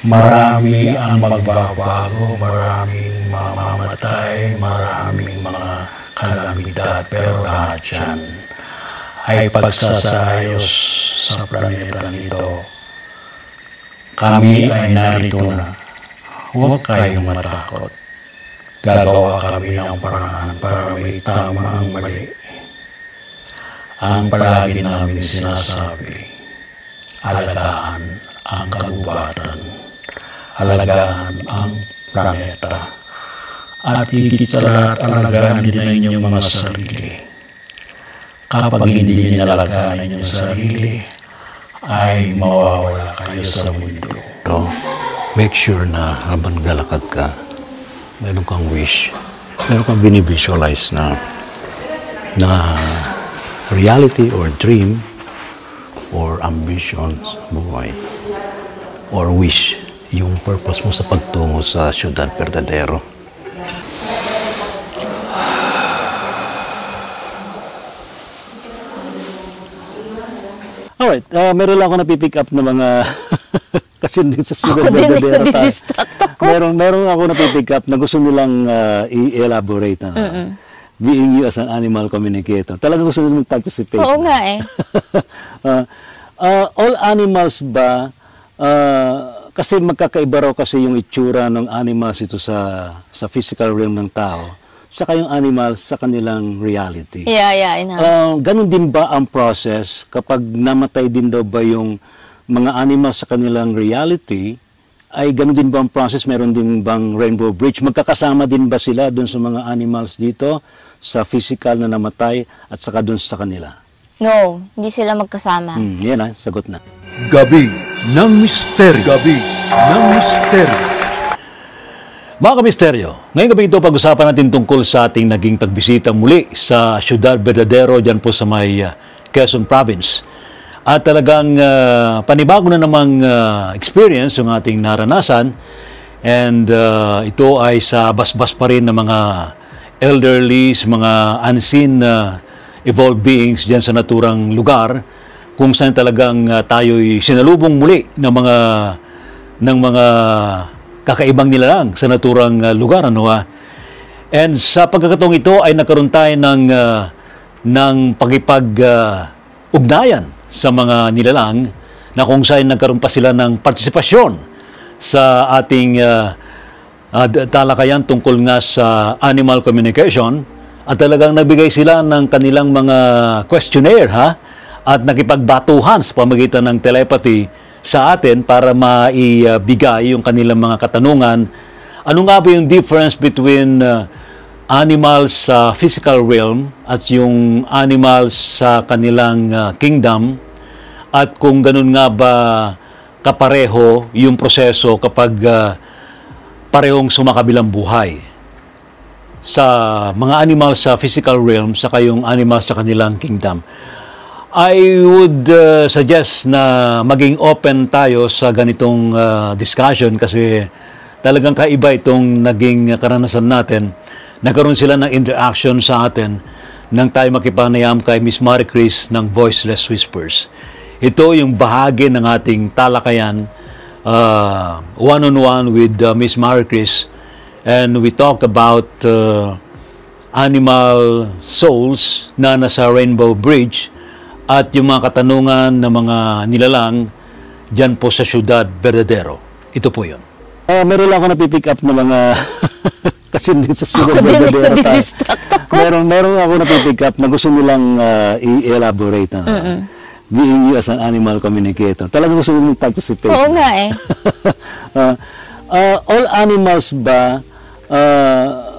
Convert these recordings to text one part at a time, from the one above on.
Marami ang magbabago, maraming mamamatay, maraming mga kalamidad, pero lahat yan ay pagsasayos sa planeta nito. Kami ay narito na. Huwag kayong matakot. Gagawa kami ng paraan para may tama ang mali. Ang palagi namin sinasabi, alagaan ang kagubatan, alagaan ang planeta, at higit sa lahat alagaan din ang inyong mga sarili. Kapag hindi nialagaan ang inyong sarili, ay mawawala kayo sa mundo. So, make sure na habang lalakad ka, meron kang wish, meron kang binivisualize na reality or dream or ambitions, buhay, or wish, yung purpose mo sa pagtungo sa Ciudad Verdadero. Alright, meron lang ako napipick up na mga kasi hindi sa Ciudad Verdadero meron ako napipick up na gusto nilang i-elaborate na being you as an animal communicator. Talagang gusto nilang mag-participate. Oo nga eh. All animals ba, kasi magkakaiba raw kasi yung itsura ng animals ito sa physical realm ng tao, saka yung animals sa kanilang reality. Yeah. Ganun din ba ang process kapag namatay din daw ba yung mga animals sa kanilang reality, ay ganun din ba ang process? Meron din bang rainbow bridge? Magkakasama din ba sila dun sa mga animals dito sa physical na namatay at saka dun sa kanila? No, hindi sila magkasama. Yan na, sagot na. Gabi ng Misteryo. Gabi ng Misteryo. Mga kamisteryo, ngayong gabi ito pag-usapan natin tungkol sa ating naging pagbisita muli sa Ciudad Verdadero dyan po sa may Quezon Province. At talagang panibago na namang experience yung ating naranasan, and ito ay sa basbas pa rin ng mga elderlies, mga unseen evolved beings dyan sa naturang lugar, kung saan talagang tayo'y sinalubong muli ng mga kakaibang nilalang sa naturang lugar, ano ha? And sa pagkakataong ito ay nagkaroon tayo ng pagkipag-ugnayan sa mga nilalang na kung saan nagkaroon pa sila ng partisipasyon sa ating talakayan tungkol nga sa animal communication, at talagang nabigay sila ng kanilang mga questionnaire at nakipagbatuhan sa pamamagitan ng telepathy sa atin para maibigay yung kanilang mga katanungan. Ano nga ba yung difference between animals sa physical realm at yung animals sa kanilang kingdom, at kung ganun nga ba kapareho yung proseso kapag parehong sumakabilang buhay sa mga animals sa physical realm saka yung animals sa kanilang kingdom. I would suggest na maging open tayo sa ganitong discussion, kasi talagang kaiba itong naging karanasan natin. Nagkaroon sila ng interaction sa atin nang tayo makipanayam kay Miss Marie Chris ng Voiceless Whispers. Ito yung bahagi ng ating talakayan, one-on-one with Miss Marie Chris, and we talk about animal souls na nasa Rainbow Bridge at yung mga katanungan ng mga nilalang dyan po sa Ciudad Verdadero. Ito po yun. Meron lang ako napipick up na mga kasi hindi sa Ciudad Verdadero meron ako napipick up na gusto nilang i-elaborate na being you as an animal communicator. Talagang gusto nilang participate. Oo nga eh. All animals ba,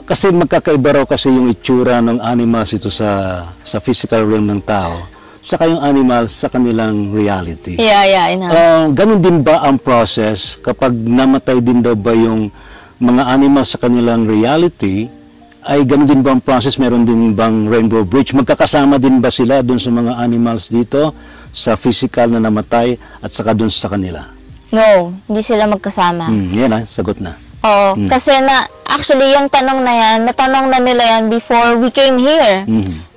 kasi magkakaiba raw kasi yung itsura ng animals ito sa physical realm ng tao, saka yung animals sa kanilang reality. Yeah. Ganun din ba ang process kapag namatay din daw ba yung mga animals sa kanilang reality, ay ganun din ba ang process? Meron din bang rainbow bridge? Magkakasama din ba sila dun sa mga animals dito sa physical na namatay at saka dun sa kanila? No, hindi sila magkasama. Yan na, sagot na. Oo, kasi actually yung tanong na yan, natanong na nila yan before we came here.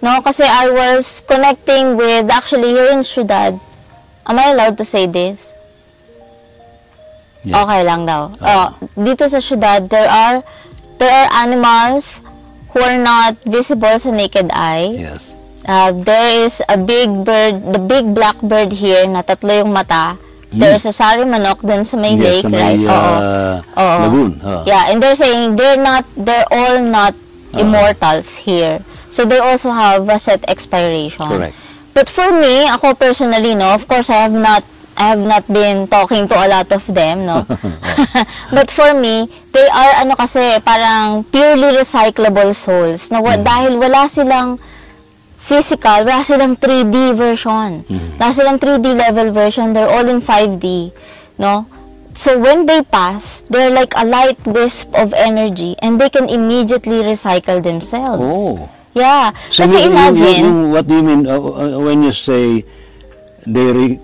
No, kasi I was connecting with, actually here in Ciudad. Am I allowed to say this? Yes. Okay lang daw. Dito sa syudad, there are animals who are not visible sa naked eye. Yes. There is a big bird, the big black bird here na tatlo yung mata. There's a sari manok dun sa may lake, sa may, right? Oo. lagoon. Yeah, and they're saying they're all not immortals here. So they also have a set expiration. Correct. But for me, ako personally, no, of course I have not been talking to a lot of them, no. But for me, they are kasi parang purely recyclable souls na dahil wala silang physical, wala silang 3D version. Wala silang 3D level version, they're all in 5D, no. So when they pass, they're like a light wisp of energy and they can immediately recycle themselves. Oh. Yeah. So Kasi imagine, what do you mean when you say they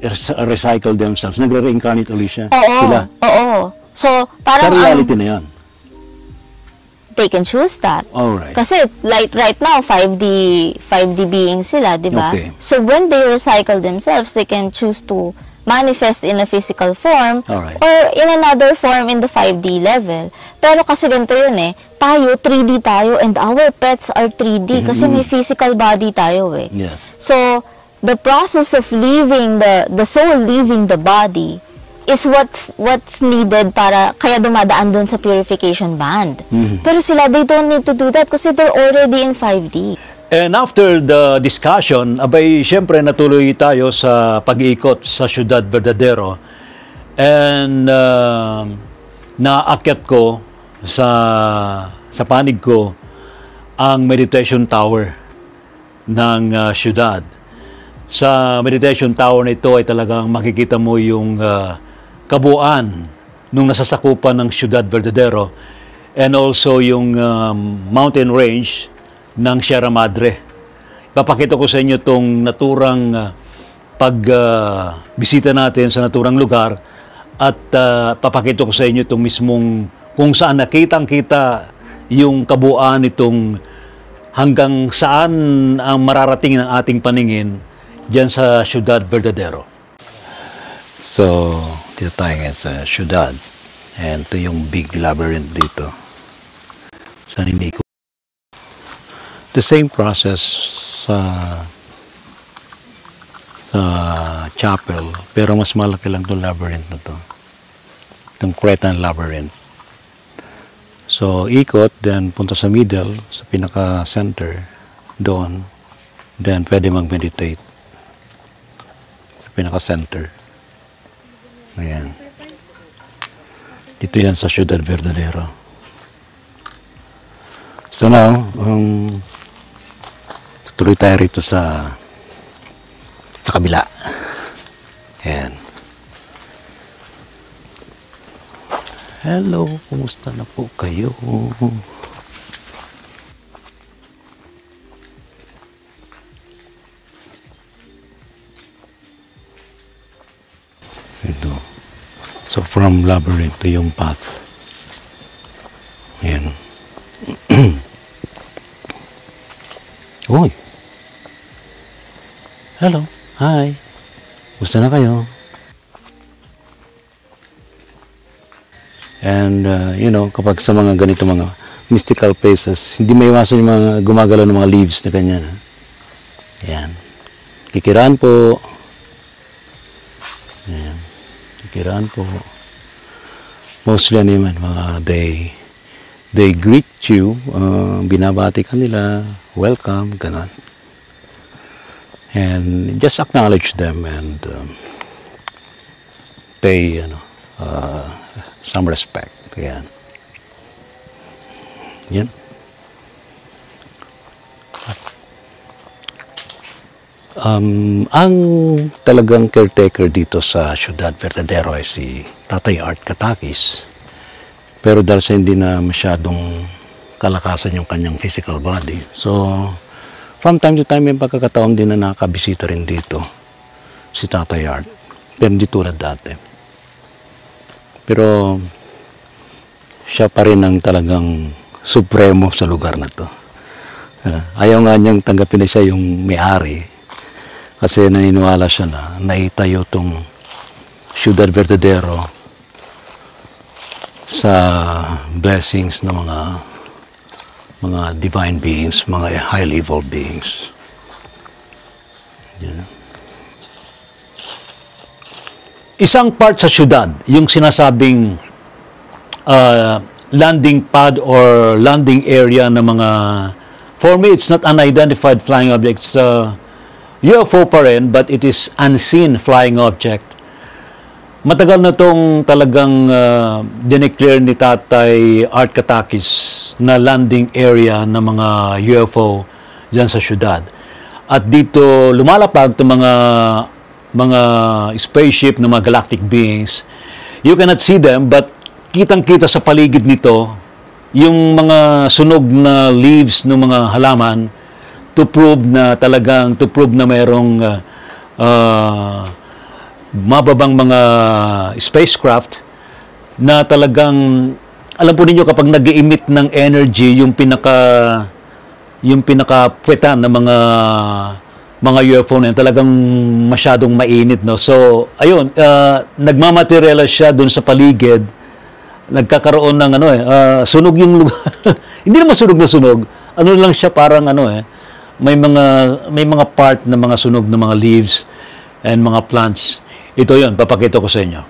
recycle themselves? Nagre-reincarnate ulit siya? Sila? Oo. So, parang Sa reality na yan? They can choose that. Alright. Kasi like right now, 5D beings sila, di ba? Okay. So when they recycle themselves, they can choose to manifest in a physical form Alright. or in another form in the 5D level. Pero kasi ganito yun tayo, 3D tayo, and our pets are 3D kasi may physical body tayo Yes. So, the process of leaving the soul leaving the body is what's needed kaya dumadaan dun sa purification band. Pero sila, they don't need to do that kasi they're already in 5D. And after the discussion, abay, syempre natuloy tayo sa pag-iikot sa Ciudad Verdadero. And naakyat ko sa panig ko ang meditation tower ng syudad. Sa meditation tower na ito ay talagang makikita mo yung kabuuan nung nasasakupan ng Ciudad Verdadero and also yung mountain range ng Sierra Madre. Papakita ko sa inyo itong naturang pagbisita natin sa naturang lugar at papakita ko sa inyo itong mismong kung saan nakitang-kita yung kabuuan itong hanggang saan ang mararating ng ating paningin diyan sa Ciudad Verdadero. So, dito tayo ngayon sa Ciudad. And ito yung big labyrinth dito. Saan hindi ko. The same process sa chapel, pero mas malaki lang itong labyrinth na to. Itong Cretan labyrinth. So, ikot, then punta sa middle, sa pinaka-center, doon. Then, pwede mag-meditate sa pinaka-center. Ayan. Dito yan sa Ciudad Verdadero. So now, tuloy tayo rito sa kabila. Ayan. Hello, kumusta na po kayo? Ito. So from labyrinth to yung path. Ayan. Uy. Hello. Hi. Kumusta na kayo? And, kapag sa mga ganito mga mystical places, hindi may iwasan yung mga gumagalaw ng mga leaves na ganyan. Ayan. Kikiraan po. Ayan. Kikiraan po. Mostly naman, mga they greet you, binabati ka nila, welcome, ganon. And just acknowledge them and pay, some respect. Ayan. Yan. Ang talagang caretaker dito sa Ciudad Verdadero ay si Tatay Art Katakis. Pero dahil sa hindi na masyadong kalakasan yung kanyang physical body. So, from time to time, may pagkakataon din na nakabisita rin dito si Tatay Art. Pero hindi tulad dati. Pero siya pa rin ang talagang supremo sa lugar na to. Ayaw nga niyang tanggapin na siya yung may-ari kasi naniniwala siya na naitayo tong Ciudad Verdadero sa blessings ng mga divine beings, mga highly evolved beings. Yan. Isang part sa syudad, yung sinasabing landing pad or landing area ng mga, for me, it's not unidentified flying objects. UFO pa rin, but it is unseen flying object. Matagal na itong talagang dineclare ni Tatay Art Katakis na landing area ng mga UFO dyan sa syudad. At dito lumalapag itong mga spaceship ng mga galactic beings. You cannot see them, but kitang-kita sa paligid nito yung mga sunog na leaves ng mga halaman to prove na mayroong mababang mga spacecraft na talagang, alam po ninyo kapag nag-emit ng energy yung pinaka-pwetan ng mga UFO na yun, talagang masyadong mainit, no? So ayun, nagmamaterialize siya doon sa paligid, nagkakaroon ng sunog yung lugar. Hindi naman sunog na sunog, ano lang siya, parang may mga part ng mga sunog ng mga leaves and mga plants. Ito yun, papakita ko sa inyo.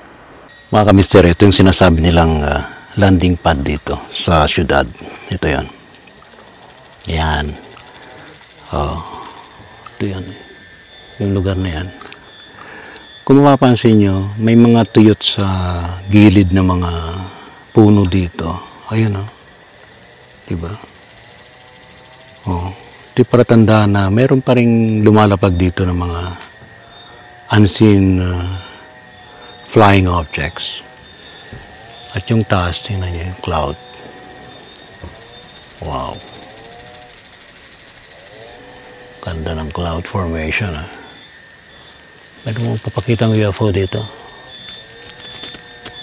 Mga kamister, ito yung sinasabi nilang landing pad dito sa syudad. Ito yun. Yan. Oh. Ito yan. Yung lugar na yan. Kung mapapansin nyo, may mga tuyot sa gilid ng mga puno dito. Ayun, oh. Diba? Oh. Di para tandaan na meron pa rin lumalapag dito ng mga unseen flying objects. At yung taas, tingnan niyo yung cloud. Wow. Ganda ng cloud formation, ah. Pwede mo papakita ng UFO dito?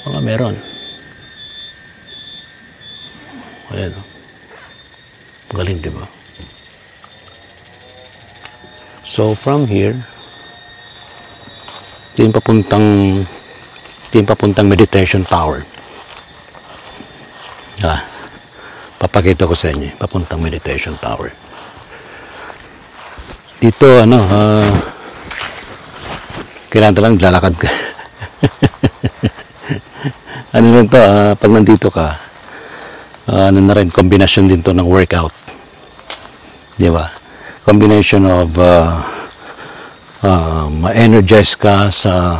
Mga meron. Ayan, oh. Galing, di ba? So from here, ito yung papuntang meditation tower. Papakita ko sa inyo, papuntang meditation tower. Dito, kailangan lang lalakad ka. Ano lang to, pag nandito ka, na rin, kombinasyon din to ng workout. Di ba? Combination of ma-energize ka sa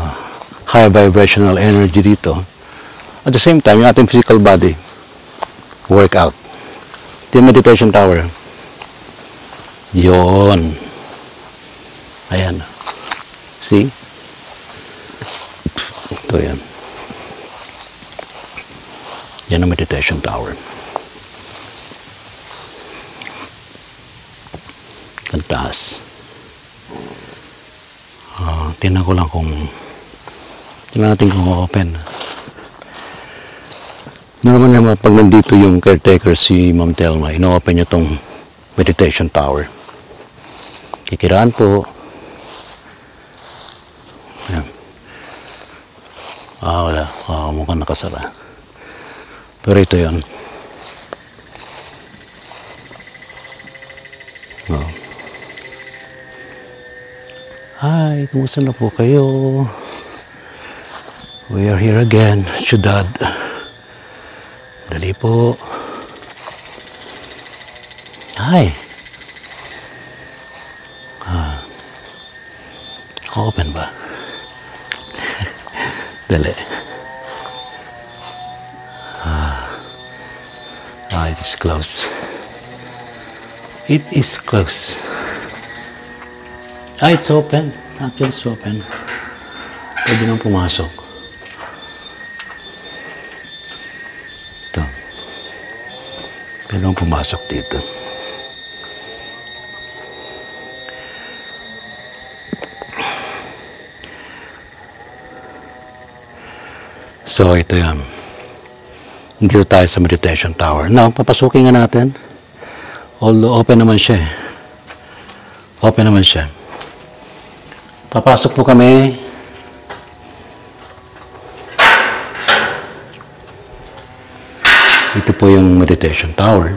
high vibrational energy dito. At the same time, yung ating physical body workout. Ito yung meditation tower. Yun. Ayan. See? Ito yan. Yan ang meditation tower. Ang taas. Tingnan ko lang tingnan natin kung open. Normal naman pag nandito yung caretaker si Ma'am Telma, ino-open niya tong meditation tower. Kikiraan po. Ayan. Wala. Mukhang nakasara. Pero ito yan. Hi, kumusta na po kayo? We are here again, syudad. Dali po. Hi. Open ba? Dali. It is close. It is close. It's open. Actually, it's open. Pwede nang pumasok. Ito. Pwede nang pumasok dito. So, ito yan. Dito tayo sa meditation tower. Now, papasukin nga natin. Although, open naman siya. Open naman siya. Papasok po kami. Ito po yung meditation tower.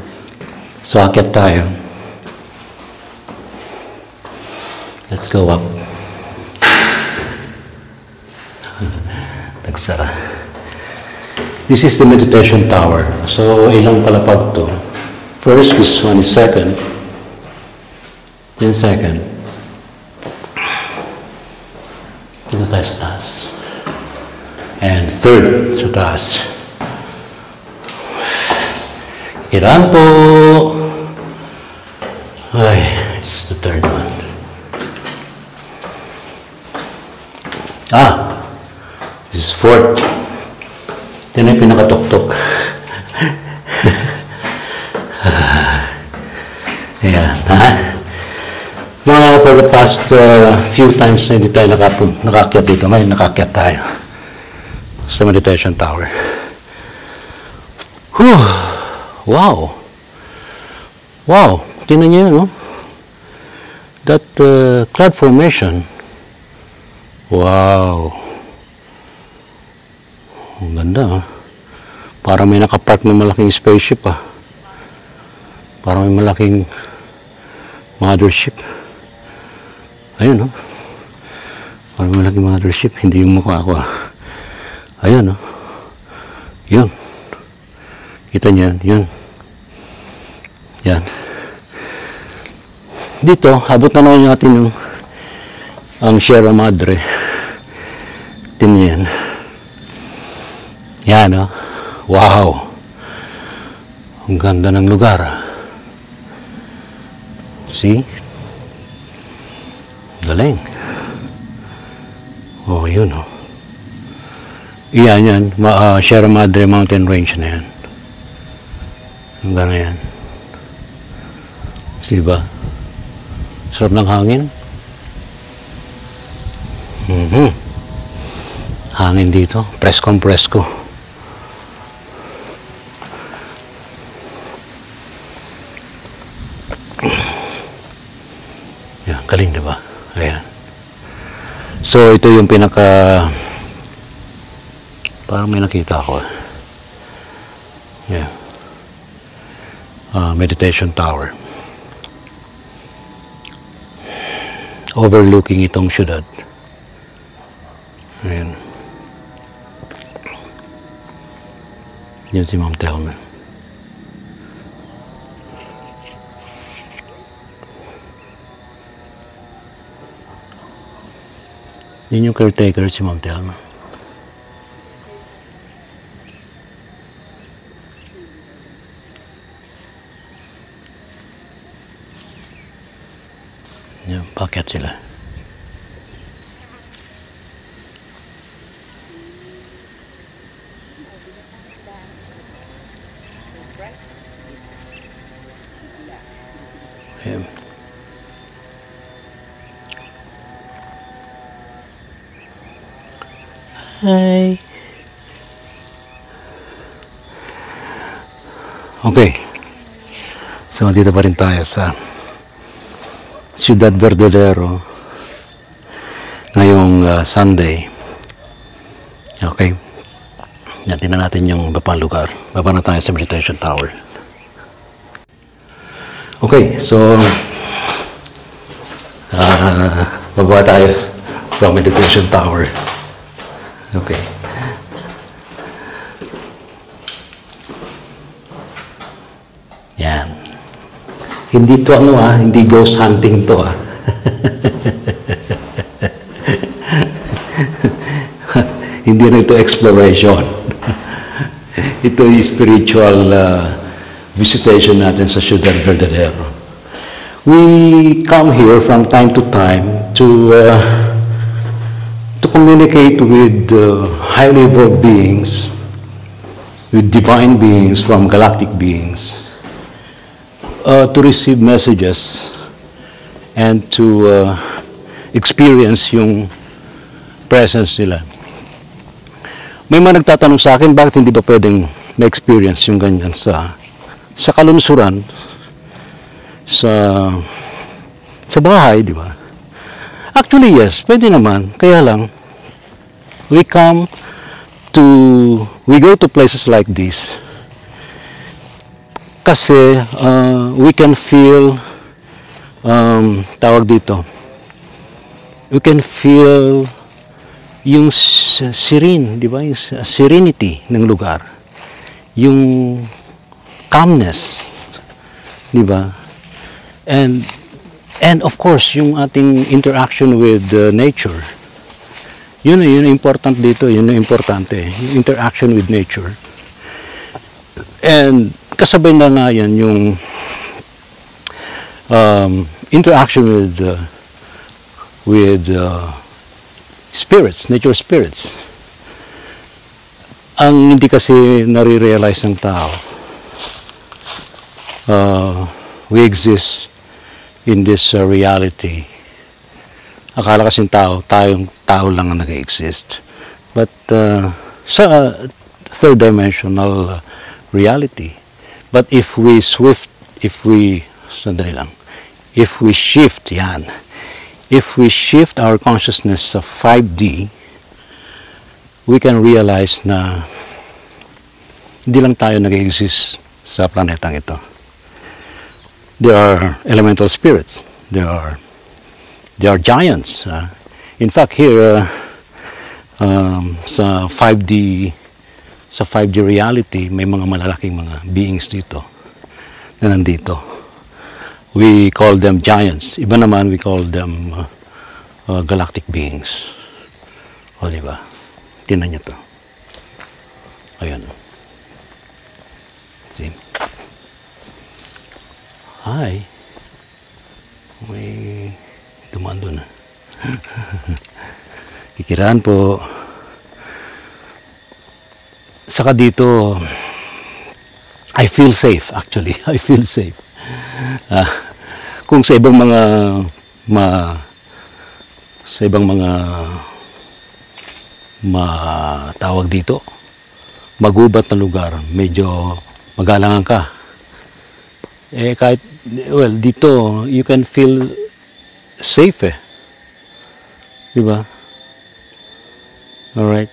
So, akyat tayo. Let's go up. Nagsara. This is the meditation tower. So, ilang palapag to? First, this one is second. Then second. Dito tayo sa taas. And third, sa taas. Iran po. Ay, this is the third one. This is fourth. Ito na yung pinakatuktok. Ayan, ha? Mga for the past few times na hindi tayo nakakyat dito, may nakakyat tayo sa meditation tower. Whew! Wow! Wow! Tingnan niyo yun, no? That cloud formation. Wow! Ang ganda, ha? Parang may nakapark na malaking spaceship, ha? Parang may malaking mothership. Ayun, no? Parang may malaking mothership. Hindi yung mukha ko, ha? Ayun, no? Yun. Kita niyo yan? Yun. Yan. Dito, abot na naman natin yung ang Sierra Madre. Tingnan yan. Yan, no? Wow! Ang ganda ng lugar. See? Galing. Oh, yun, oh. Iyan yan. Sierra Madre Mountain Range na yan. Hanggang na yan. Diba? Sarap ng hangin. Hangin dito. Preskong presko. Yan, galing, diba? Ayan. So, ito yung pinaka... Parang may nakita ako. Yeah. Meditation tower. Overlooking itong syudad. Ayan. Yan si Ma'am Telma. Yan yung caretaker si Ma'am Telma. Yan, paket sila. Ayan. Hi. Okay. So, dito pa rin tayo sa Ciudad Verdadero ngayong Sunday. Okay. Tingnan natin yung iba pang lugar. Baba na tayo sa meditation tower. Okay, so baba tayo from meditation tower. Okay. Yan. Hindi to hindi ghost hunting to Hindi na ito exploration. Ito is spiritual visitation natin sa Ciudad Verdadero. We come here from time to time to communicate with highly evolved beings, with divine beings from galactic beings, to receive messages and to experience yung presence nila. May mga nagtatanong sa akin, bakit hindi ba pwedeng ma-experience yung ganyan sa kalunsuran, sa bahay, di ba? Actually, yes, pwede naman. Kaya lang, we go to places like this Kasi we can feel, tawag dito, we can feel yung serene, di ba? Yung serenity ng lugar. Yung calmness, di ba? And of course, yung ating interaction with nature. Yun ang important dito, yun ang importante, yung interaction with nature. And kasabay na nga yan yung interaction with spirits, nature spirits. Ang hindi kasi nare-realize ng tao, we exist in this reality. Akala kasing tayong tao lang ang nag-exist. But sa third dimensional reality. But if we shift our consciousness sa 5D, we can realize na hindi lang tayo nag-exist sa planetang ito. There are elemental spirits. There are giants. In fact, here sa 5D reality, may mga malalaking mga beings dito na nandito. We call them giants. Iba naman, we call them galactic beings. O, diba? Tingnan nyo to. Ayan. See? Hi. May dumaan doon. Kikiraan po. Saka dito, I feel safe actually. I feel safe. Kung sa ibang tawag dito, magubat na lugar, medyo magalangan ka. Kahit, well, dito, you can feel safe Diba? Alright.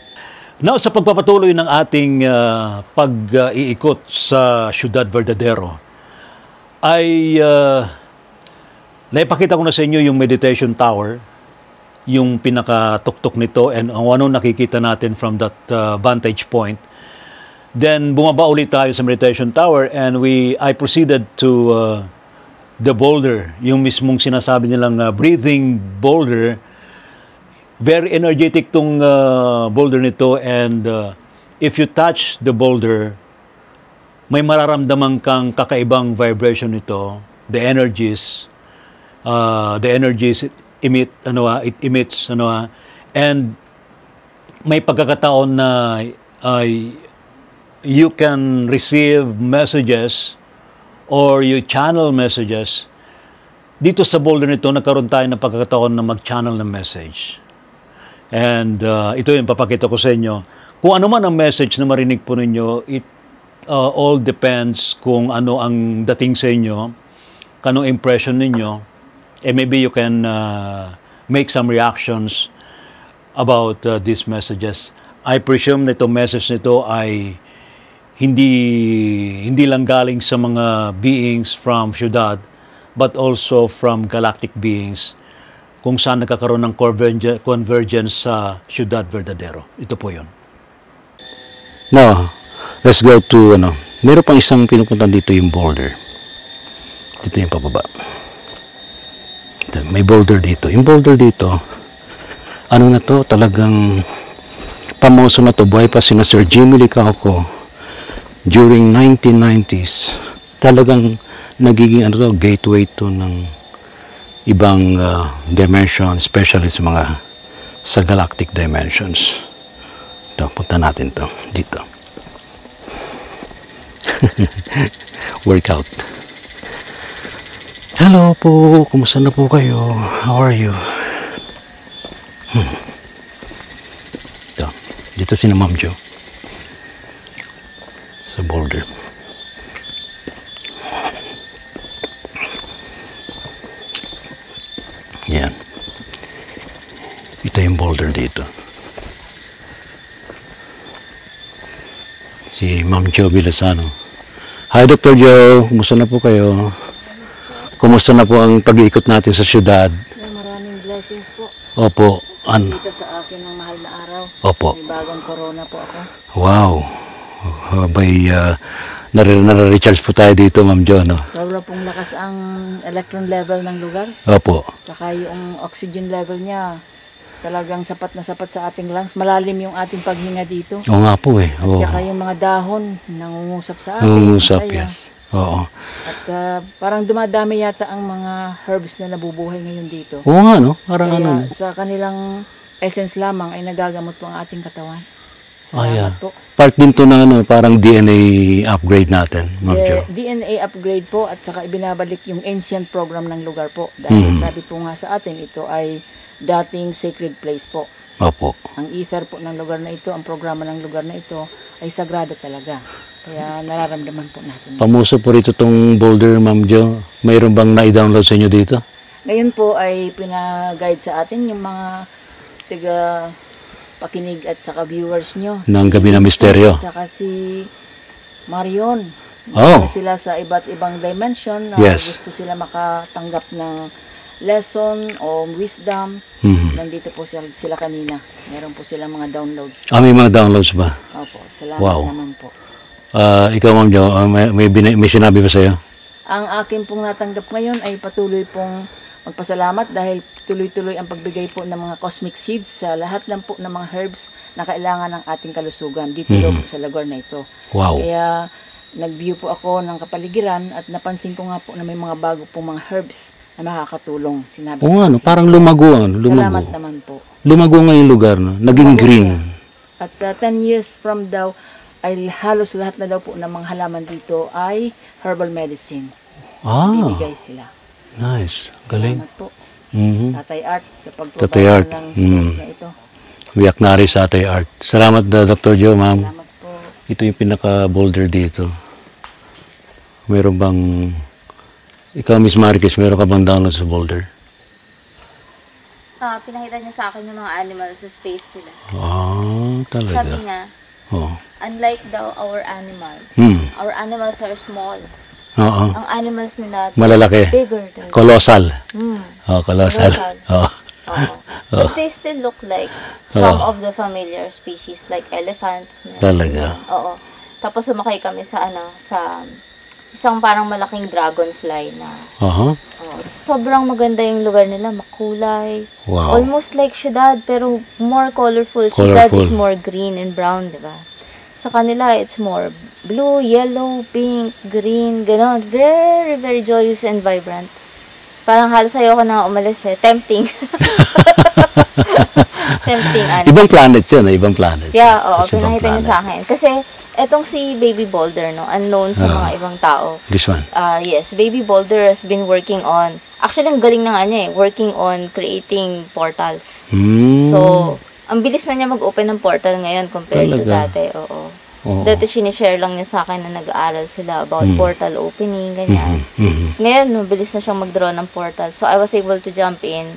Now, sa pagpapatuloy ng ating pag-iikot sa Ciudad Verdadero, ay naipakita ko na sa inyo yung meditation tower, yung pinakatuktok nito, and ano nakikita natin from that vantage point. Then, bumaba ulit tayo sa meditation tower, and I proceeded to the boulder, yung mismong sinasabi nilang breathing boulder. Very energetic tong boulder nito, and if you touch the boulder, may mararamdaman kang kakaibang vibration nito. The energies it emits, and may pagkakataon na you can receive messages or you channel messages. Dito sa boulder nito, nagkaroon tayo ng pagkakataon na mag-channel ng message. And ito yung papakita ko sa inyo. Kung ano man ang message na marinig po ninyo, it all depends kung ano ang dating sa inyo, kanong impression ninyo, maybe you can make some reactions about these messages. I presume na itong message nito ay hindi lang galing sa mga beings from Ciudad, but also from galactic beings, kung saan nagkakaroon ng convergence sa Ciudad Verdadero. Ito po yun. Now, let's go to, meron pang isang pinupuntan dito, yung boulder. Dito yung pababa. Ito, may boulder dito. Yung boulder dito, ano na to, talagang pamoso na to. Buhay pa sina Sir Jimmy Licauco during 1990s. Talagang nagiging gateway to ng ibang dimension, especially sa galactic dimensions. Ito, punta natin to dito. Workout. Hello po, kumusta na po kayo? How are you? Ito, dito si Ma'am Jo sa boulder. Yan. Ito yung boulder dito. Si Ma'am Jo Villasano. Hi, Dr. Joe. Kumusta na po kayo? Kumusta na po ang pag-iikot natin sa syudad? Maraming blessings po Opo. dito sa akin ng mahal na araw. Opo. May bagong corona po ako. Wow. May nare-recharge po tayo dito, Ma'am Jo, no? Sobra pong lakas ang electron level ng lugar. Opo. Tsaka yung oxygen level niya talagang sapat na sapat sa ating lungs. Malalim yung ating paghinga dito. Oo nga po eh. Oo. Tsaka yung mga dahon nangungusap sa atin. Nangungusap, Kaya- yes. Oo. At parang dumadami yata ang mga herbs na nabubuhay ngayon dito. Oo nga, no? Parang ano. Kaya sa kanilang essence lamang ay nagagamot po ang ating katawan. Ayan. Salamat po. Part din to ng ano, parang DNA upgrade natin, Ma'am Jo. DNA upgrade po at saka ibinabalik yung ancient program ng lugar po. Dahil sabi po nga sa atin, ito ay dating sacred place po. Opo. Ang ether po ng lugar na ito, ang programa ng lugar na ito ay sagrado talaga. Kaya nararamdaman po natin. Pamuso po rito tong boulder, Ma'am Jo. Mayroon bang na-download sa inyo dito? Ngayon po ay pina-guide sa atin yung mga taga pakinig at saka viewers nyo. Ng Gabi ng Misteryo. At saka si Marion. Oh. Para sila sa iba't ibang dimension na Yes. gusto sila makatanggap ng lesson o wisdom. Mhm. Nandito po sila kanina. Meron po silang mga downloads. May mga downloads ba? Opo, salamat Wow. naman po. Ikaw, Ma'am Jo, may sinabi ba sa'yo? Ang akin pong natanggap ngayon ay patuloy pong magpasalamat dahil tuloy-tuloy ang pagbigay po ng mga cosmic seeds sa lahat lang po ng mga herbs na kailangan ng ating kalusugan dito daw po sa lugar na ito. Wow. Kaya nag-view po ako ng kapaligiran at napansin ko nga po na may mga bago pong mga herbs na makakatulong. Sinabi Oo sa nga, no? akin. Parang lumago. Salamat naman po. Lumago nga yung lugar, no? Naging green. At 10 years from daw, ay halos lahat na daw po ng mga halaman dito ay herbal medicine. Bibigay sila. Nice. Galing. Salamat po. Mhm. Tatay Art, kapag Tatay Art. ng space na ito. Wiyak na rin sa Atay Art. Salamat, Dr. Joe, Ma'am. Salamat po. Ito yung pinaka-boulder dito. Meron bang... Ikaw, Miss Marquez, meron ka bang download sa boulder? Pinakita niya sa akin yung mga animals sa space nila. Sabi Talaga. niya, Oo. unlike daw our animals, our animals are small. Oo. Ang animals nila, Malalaki. bigger than Colossal. Mm. Colossal. Colossal. Oo. Oo. But they still look like some of the familiar species like elephants. Talaga. Oo. Tapos sumakay kami sa isang parang malaking dragonfly na sobrang maganda yung lugar nila, makulay. Wow. Almost like syudad pero more colorful. Syudad Colorful. is more green and brown, di ba? Sa kanila, it's more blue, yellow, pink, green, gano'n. Very, very joyous and vibrant. Parang halos ayoko na umalis eh. Tempting. Tempting, honestly. Ibang planet yun, ibang planet. Yeah, oo. It's ibang Pinakita niya planet. sa akin. Kasi, etong si Baby Boulder, no, unknown sa mga ibang tao. This one. Yes, Baby Boulder has been working on, actually, ang galing na nga niya eh, working on creating portals. So, ang bilis na niya mag-open ng portal ngayon compared to Talaga? dati. Oo. Oo. Dati sinishare lang niya sa akin na nag-aaral sila about portal opening, ganyan. Mhm. So, ngayon, mabilis na siyang mag-draw ng portal. So, I was able to jump in.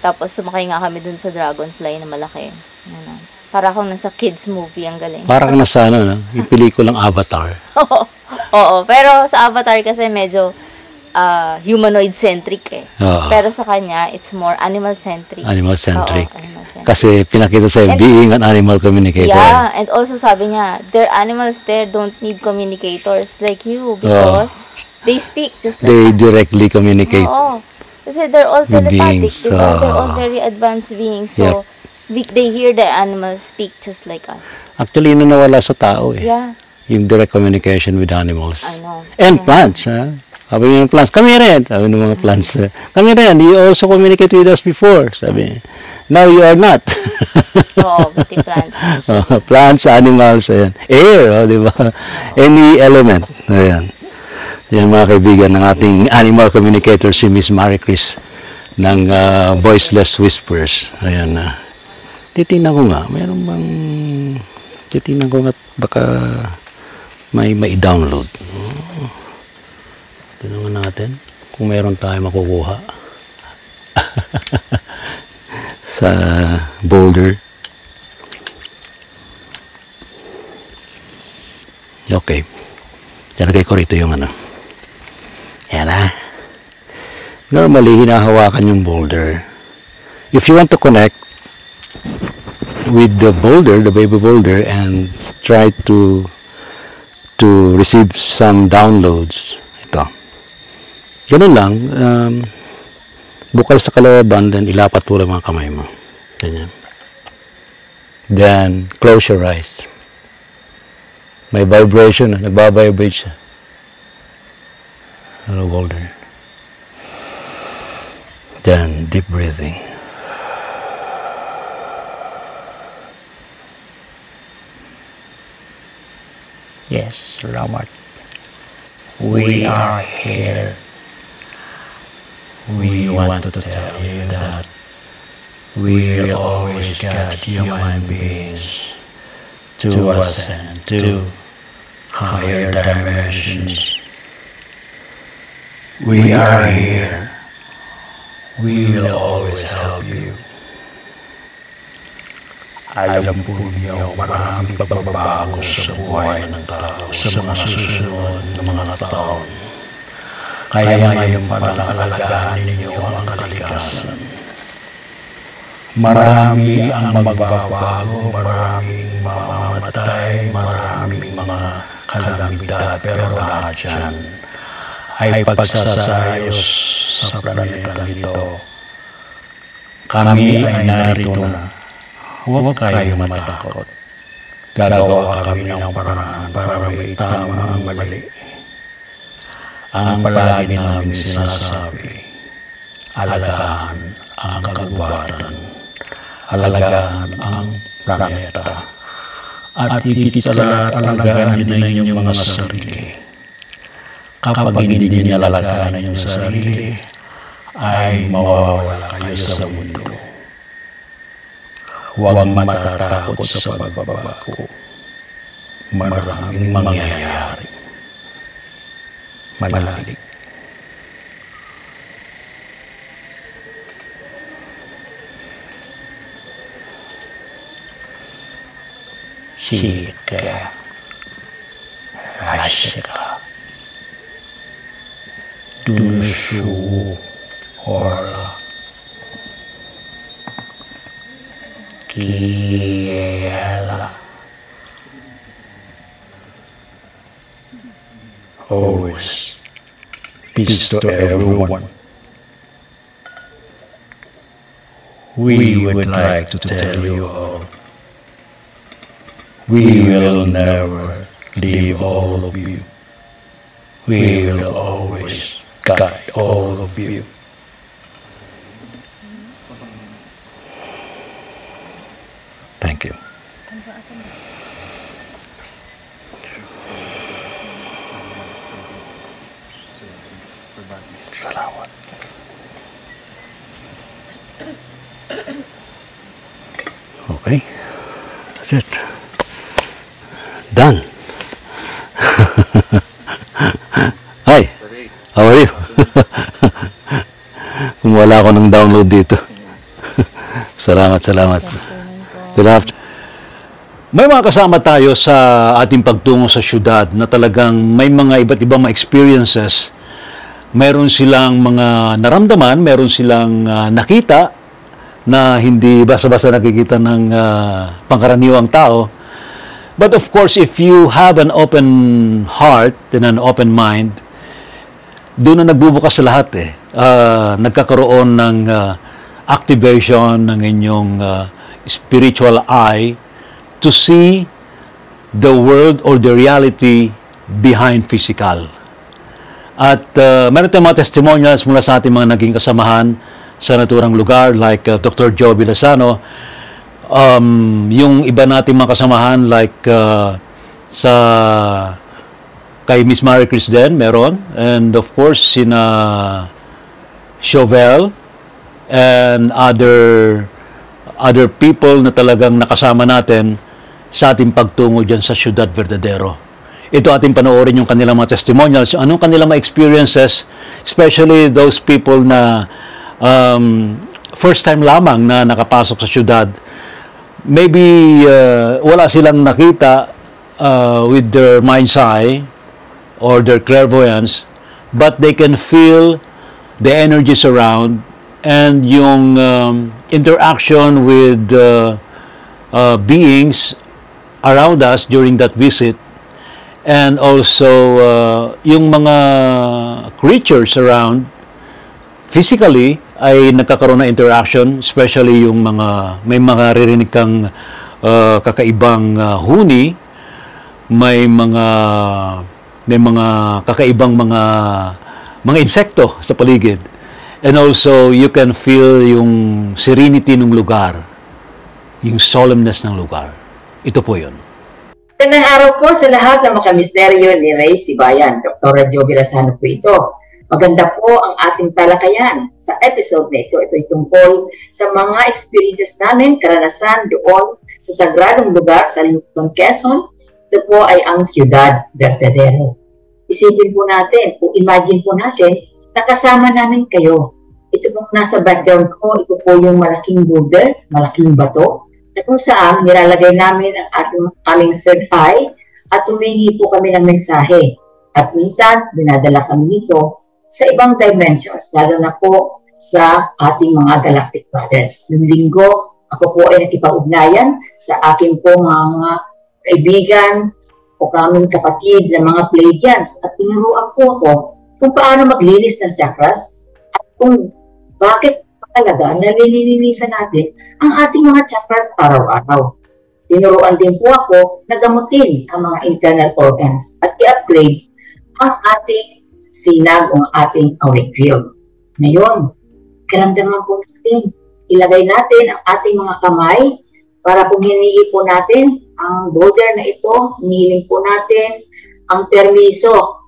Tapos, sumakay nga kami dun sa dragonfly na malaki. Ano, para akong nasa kids movie, ang galing. Parang nasa ano, no? Yung pelikulang Avatar. Oo, pero sa Avatar kasi medyo humanoid-centric eh. Oo. Pero sa kanya, it's more animal-centric. Animal-centric. Oo, animal-centric. Kasi pinakita sa being an animal communicator. Yeah, and also sabi niya, their animals there don't need communicators like you because they speak just like They us. directly communicate. Oo. Kasi they're all With telepathic, beings, diba? They're all very advanced beings. So, they hear their animals speak just like us. Actually, yun ang nawala sa tao eh. Yeah, Yung direct communication with animals. I know. And plants, ha? Sabi ng plants, kami rin. Sabi ng mga plants, kami rin. You also communicate with us before. Sabi, now you are not. Oo, pati plants. Plants, animals, ayan. Air, di ba? Any element. Ayan. Yan mga kaibigan ng ating animal communicator, si Miss Marie Chris ng Voiceless Whispers. Ayan na. Titingnan ko nga, mayroon bang titingnan ko nga baka may download. Tingnan natin kung mayroon tayo makukuha sa Boulder. Okay. Nilagay ko rito yung ano. Yan na. Normally, hinahawakan yung boulder. If you want to connect with the boulder, the baby boulder, and try to receive some downloads, ito. Ganun lang. Bukal sa kalaban, then ilapat mo lang mga kamay mo. Ganyan. Then, close your eyes. May vibration, nagbabibrate siya. Hello, boulder. Then, deep breathing. Yes, salamat. We are here. We want to tell you that we will always guide human beings to ascend to higher dimensions. We are here. We will always help you. Alam po niyo, maraming pagbabago sa buhay ng tao sa mga susunod na mga taon. Kaya ngayon pa alagaan ninyo ang kalikasan. Marami ang magbabago, maraming mamamatay, maraming mga kalamidad, pero lahat yan ay pagsasayos sa planetang ito. Kami ay narito na. Huwag kayong matakot. Gagawa kami ng paraan para maitama ang mali. Ang palagi namin sinasabi, alagaan ang kagubatan, alagaan ang planeta, at higit sa lahat alagaan din ang inyong mga sarili. Kapag hindi niya alagaan ang inyong sarili, ay mawawala kayo sa mundo. Huwag matatakot sa pagbabago. Maraming mangyayari. Malalig. Shika. Ashika. Dunushu. Horla. Kiela. Always peace to everyone. We would like to tell you all, we will never leave all of you. We will always guide all of you. Thank you. Salamat. Okay. That's it. Done. Hi. How are you? Wala ako ng download dito. Salamat. Good afternoon. May mga kasama tayo sa ating pagtungo sa syudad na talagang may mga iba't ibang mga experiences. Meron silang mga naramdaman, meron silang nakita na hindi basta-basta nakikita ng pangkaraniwang tao. But of course, if you have an open heart and an open mind, doon na nagbubukas sa lahat nagkakaroon ng activation ng inyong spiritual eye to see the world or the reality behind physical. At meron tayong mga testimonials mula sa ating mga naging kasamahan sa naturang lugar like Dr. Joe Villasano. Yung iba nating mga kasamahan like sa kay Miss Marie Chris din meron, and of course sina Chauvel and other people na talagang nakasama natin sa ating pagtungo dyan sa Ciudad Verdadero. Ito ating panoorin yung kanilang mga testimonials, anong kanilang mga experiences, especially those people na first time lamang na nakapasok sa syudad. Maybe wala silang nakita with their mind's eye, or their clairvoyance, but they can feel the energies around and yung interaction with beings around us during that visit, and also yung mga creatures around physically ay nagkakaroon ng interaction, especially yung may mga ririnig kang kakaibang huni, may mga kakaibang mga insekto sa paligid. And also, you can feel yung serenity ng lugar, yung solemnness ng lugar. Ito po yun. Magandang araw po sa lahat ng mga misteryo ni Ray Sibayan. Dr. Jovi Lazano po ito. Maganda po ang ating talakayan sa episode na ito. Ito'y tungkol sa mga experiences namin, karanasan doon sa sagradong lugar sa Luzon, Quezon. Ito po ay ang Ciudad Verdadero. Isipin po natin, o imagine po natin, nakasama namin kayo. Ito pong nasa background ko, ito po yung malaking boulder, malaking bato, na kung saan nilalagay namin ang aming third eye at humingi po kami ng mensahe. At minsan, dinadala kami nito sa ibang dimensions, lalo na po sa ating mga Galactic Brothers. Noong linggo, ako po ay nakipag-ugnayan sa aking po mga kaibigan o kaming kapatid na mga Pleiadians at tinuruan po ako kung paano maglinis ng chakras at kung bakit talaga nalilinisan natin ang ating mga chakras araw-araw. Tinuruan din po ako na gamutin ang mga internal organs at i-upgrade ang ating sinag o ating auric field. Ngayon, karamdaman po natin, ilagay natin ang ating mga kamay para kung hinihi po natin ang boulder na ito, hinihiling po natin ang permiso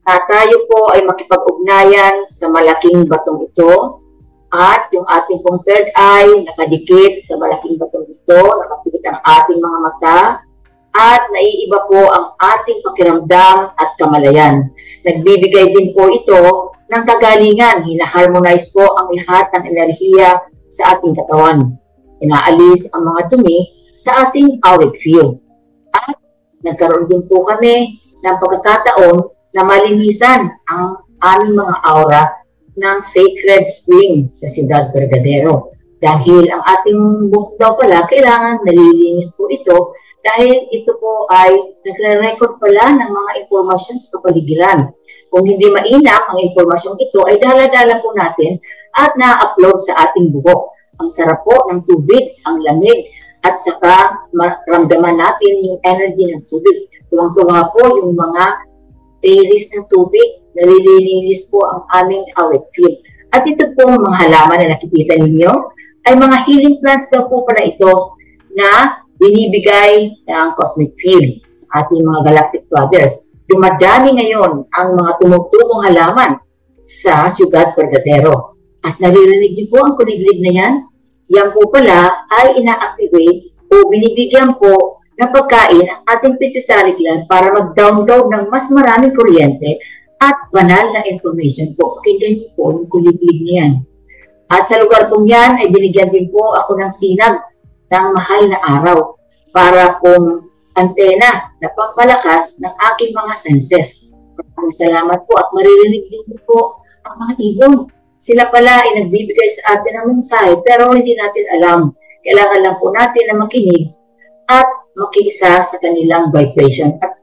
na tayo po ay makipag-ugnayan sa malaking batong ito at yung ating pong third eye nakadikit sa malaking batong ito, nakapikit ang ating mga mata at naiiba po ang ating pakiramdam at kamalayan. Nagbibigay din po ito ng kagalingan, hinaharmonize po ang lahat ng enerhiya sa ating katawan. Inaalis ang mga dumi sa ating auric field. At nagkaroon din po kami ng pagkakataon na malinisan ang aming mga aura ng Sacred Spring sa Ciudad Verdadero. Dahil ang ating buhok daw pala, kailangan nalilinis po ito dahil ito po ay nagre-record pala ng mga impormasyon sa kapaligiran. Kung hindi mainam ang impormasyong ito, ay dala-dala po natin at na-upload sa ating buhok. Ang sarap po ng tubig, ang lamig, at saka maramdaman natin yung energy ng tubig. Tuwang-tuwa po yung mga fairies ng tubig, nalilinis po ang aming auric field. At ito po mga halaman na nakikita ninyo, ay mga healing plants daw po pala ito na binibigay ng cosmic field, ating mga Galactic Brothers. Dumadami ngayon ang mga tumutubong halaman sa Ciudad Verdadero. At naririnig niyo po ang kuliglig na yan? Yan po pala ay ina-activate o binibigyan po ng pagkain ang ating pituitary gland para mag-download ng mas maraming kuryente at banal na information po. Pakinggan niyo po yung kuliglig niyan. At sa lugar pong yan ay binigyan din po ako ng sinag ng mahal na araw para pong antena na pagpalakas ng aking mga senses. Maraming salamat po at maririnig din po ang mga ibon. Sila pala ay nagbibigay sa atin ng mensahe pero hindi natin alam. Kailangan lang po natin na makinig at makiisa sa kanilang vibration at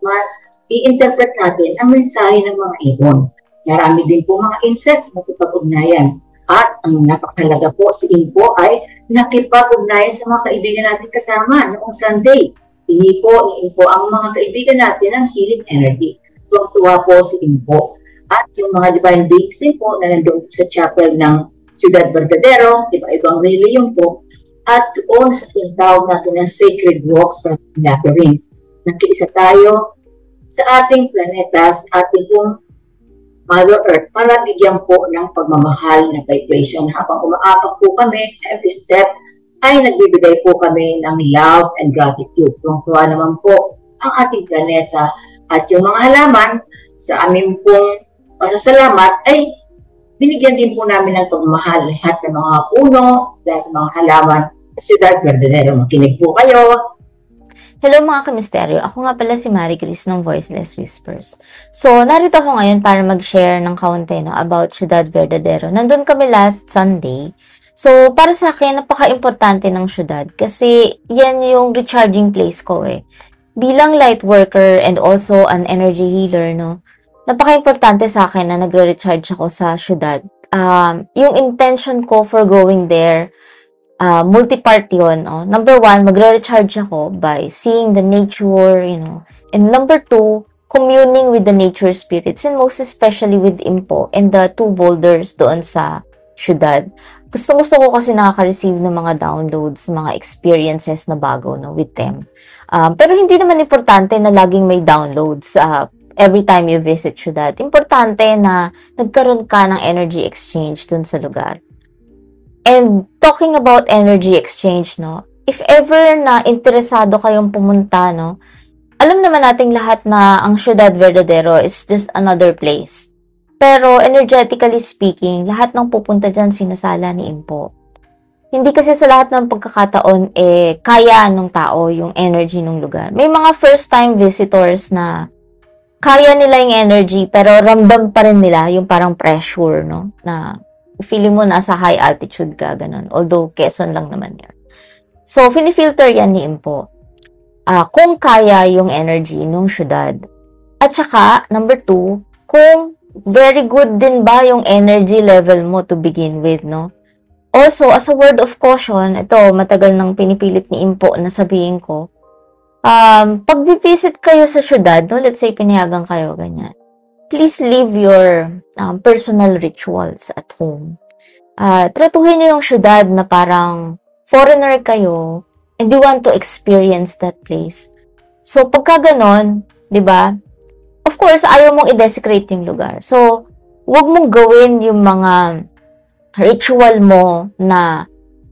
i-interpret natin ang mensahe ng mga ibon. Marami din po mga insects na nakipag-ugnayan. At ang napakahalaga po si Info ay nakipag-ugnayan sa mga kaibigan natin kasama noong Sunday. Hindi po ni Info ang mga kaibigan natin ng healing energy. Tuwang-tuwa po si Info. At yung mga divine beings din po na nandoon sa chapel ng Ciudad Verdadero, iba-ibang reliyon po, at doon sa tinatawag natin ng sacred walk sa Labyrinth. Nakiisa tayo sa ating planeta, sa ating pong Mother Earth, para bigyan po ng pagmamahal na vibration. Habang umaapak po kami, every step ay nagbibigay po kami ng love and gratitude. Tungkuha naman po ang ating planeta at yung mga halaman sa aming pong pasasalamat ay binigyan din po namin ng pagmamahal lahat ng mga puno, lahat ng mga halaman sa Ciudad Verdadero. Makinig po kayo. Hello mga kamisteryo, ako nga pala si Marie Chris ng Voiceless Whispers. So, narito ako ngayon para mag-share ng kaunti about Ciudad Verdadero. Nandun kami last Sunday. So, para sa akin, napaka-importante ng syudad kasi yan yung recharging place ko Bilang light worker and also an energy healer, napaka-importante sa akin na nagre-recharge ako sa syudad. Yung intention ko for going there, multi-part yun. Number one, magre-recharge ako by seeing the nature, And number two, communing with the nature spirits and most especially with Impo and the two boulders doon sa syudad. Gusto ko kasi nakaka-receive ng mga downloads, mga experiences na bago with them. Pero hindi naman importante na laging may downloads every time you visit syudad. Importante na nagkaroon ka ng energy exchange dun sa lugar. And talking about energy exchange, if ever na interesado kayong pumunta, alam naman nating lahat na ang Ciudad Verdadero is just another place. Pero energetically speaking, lahat ng pupunta dyan sinasala ni Impo. Hindi kasi sa lahat ng pagkakataon, kaya ng tao yung energy ng lugar. May mga first-time visitors na kaya nila yung energy, pero ramdam pa rin nila yung parang pressure, na feeling mo nasa high altitude ka, ganun. Although, Quezon lang naman yan. So, finifilter yan ni Impo. Kung kaya yung energy nung syudad. At saka, number two, kung very good din ba yung energy level mo to begin with, Also, as a word of caution, ito, matagal nang pinipilit ni Impo na sabihin ko, pag visit kayo sa syudad, let's say, pinayagan kayo, ganyan. Please leave your personal rituals at home. Tratuhin nyo yung syudad na parang foreigner kayo and you want to experience that place. So, pagka ganon, di ba? Of course, ayaw mong i-desecrate yung lugar. So, huwag mong gawin yung mga ritual mo na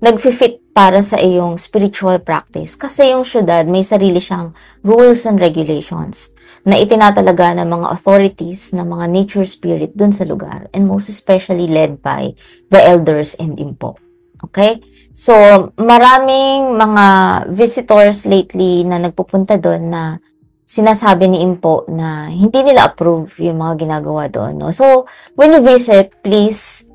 nag-fit para sa iyong spiritual practice. Kasi yung syudad, may sarili siyang rules and regulations na itinatalaga ng mga authorities, ng mga nature spirit dun sa lugar, and most especially led by the elders and Impo. Okay? So, maraming mga visitors lately na nagpupunta doon na sinasabi ni Impo na hindi nila approve yung mga ginagawa doon. So, when you visit, please,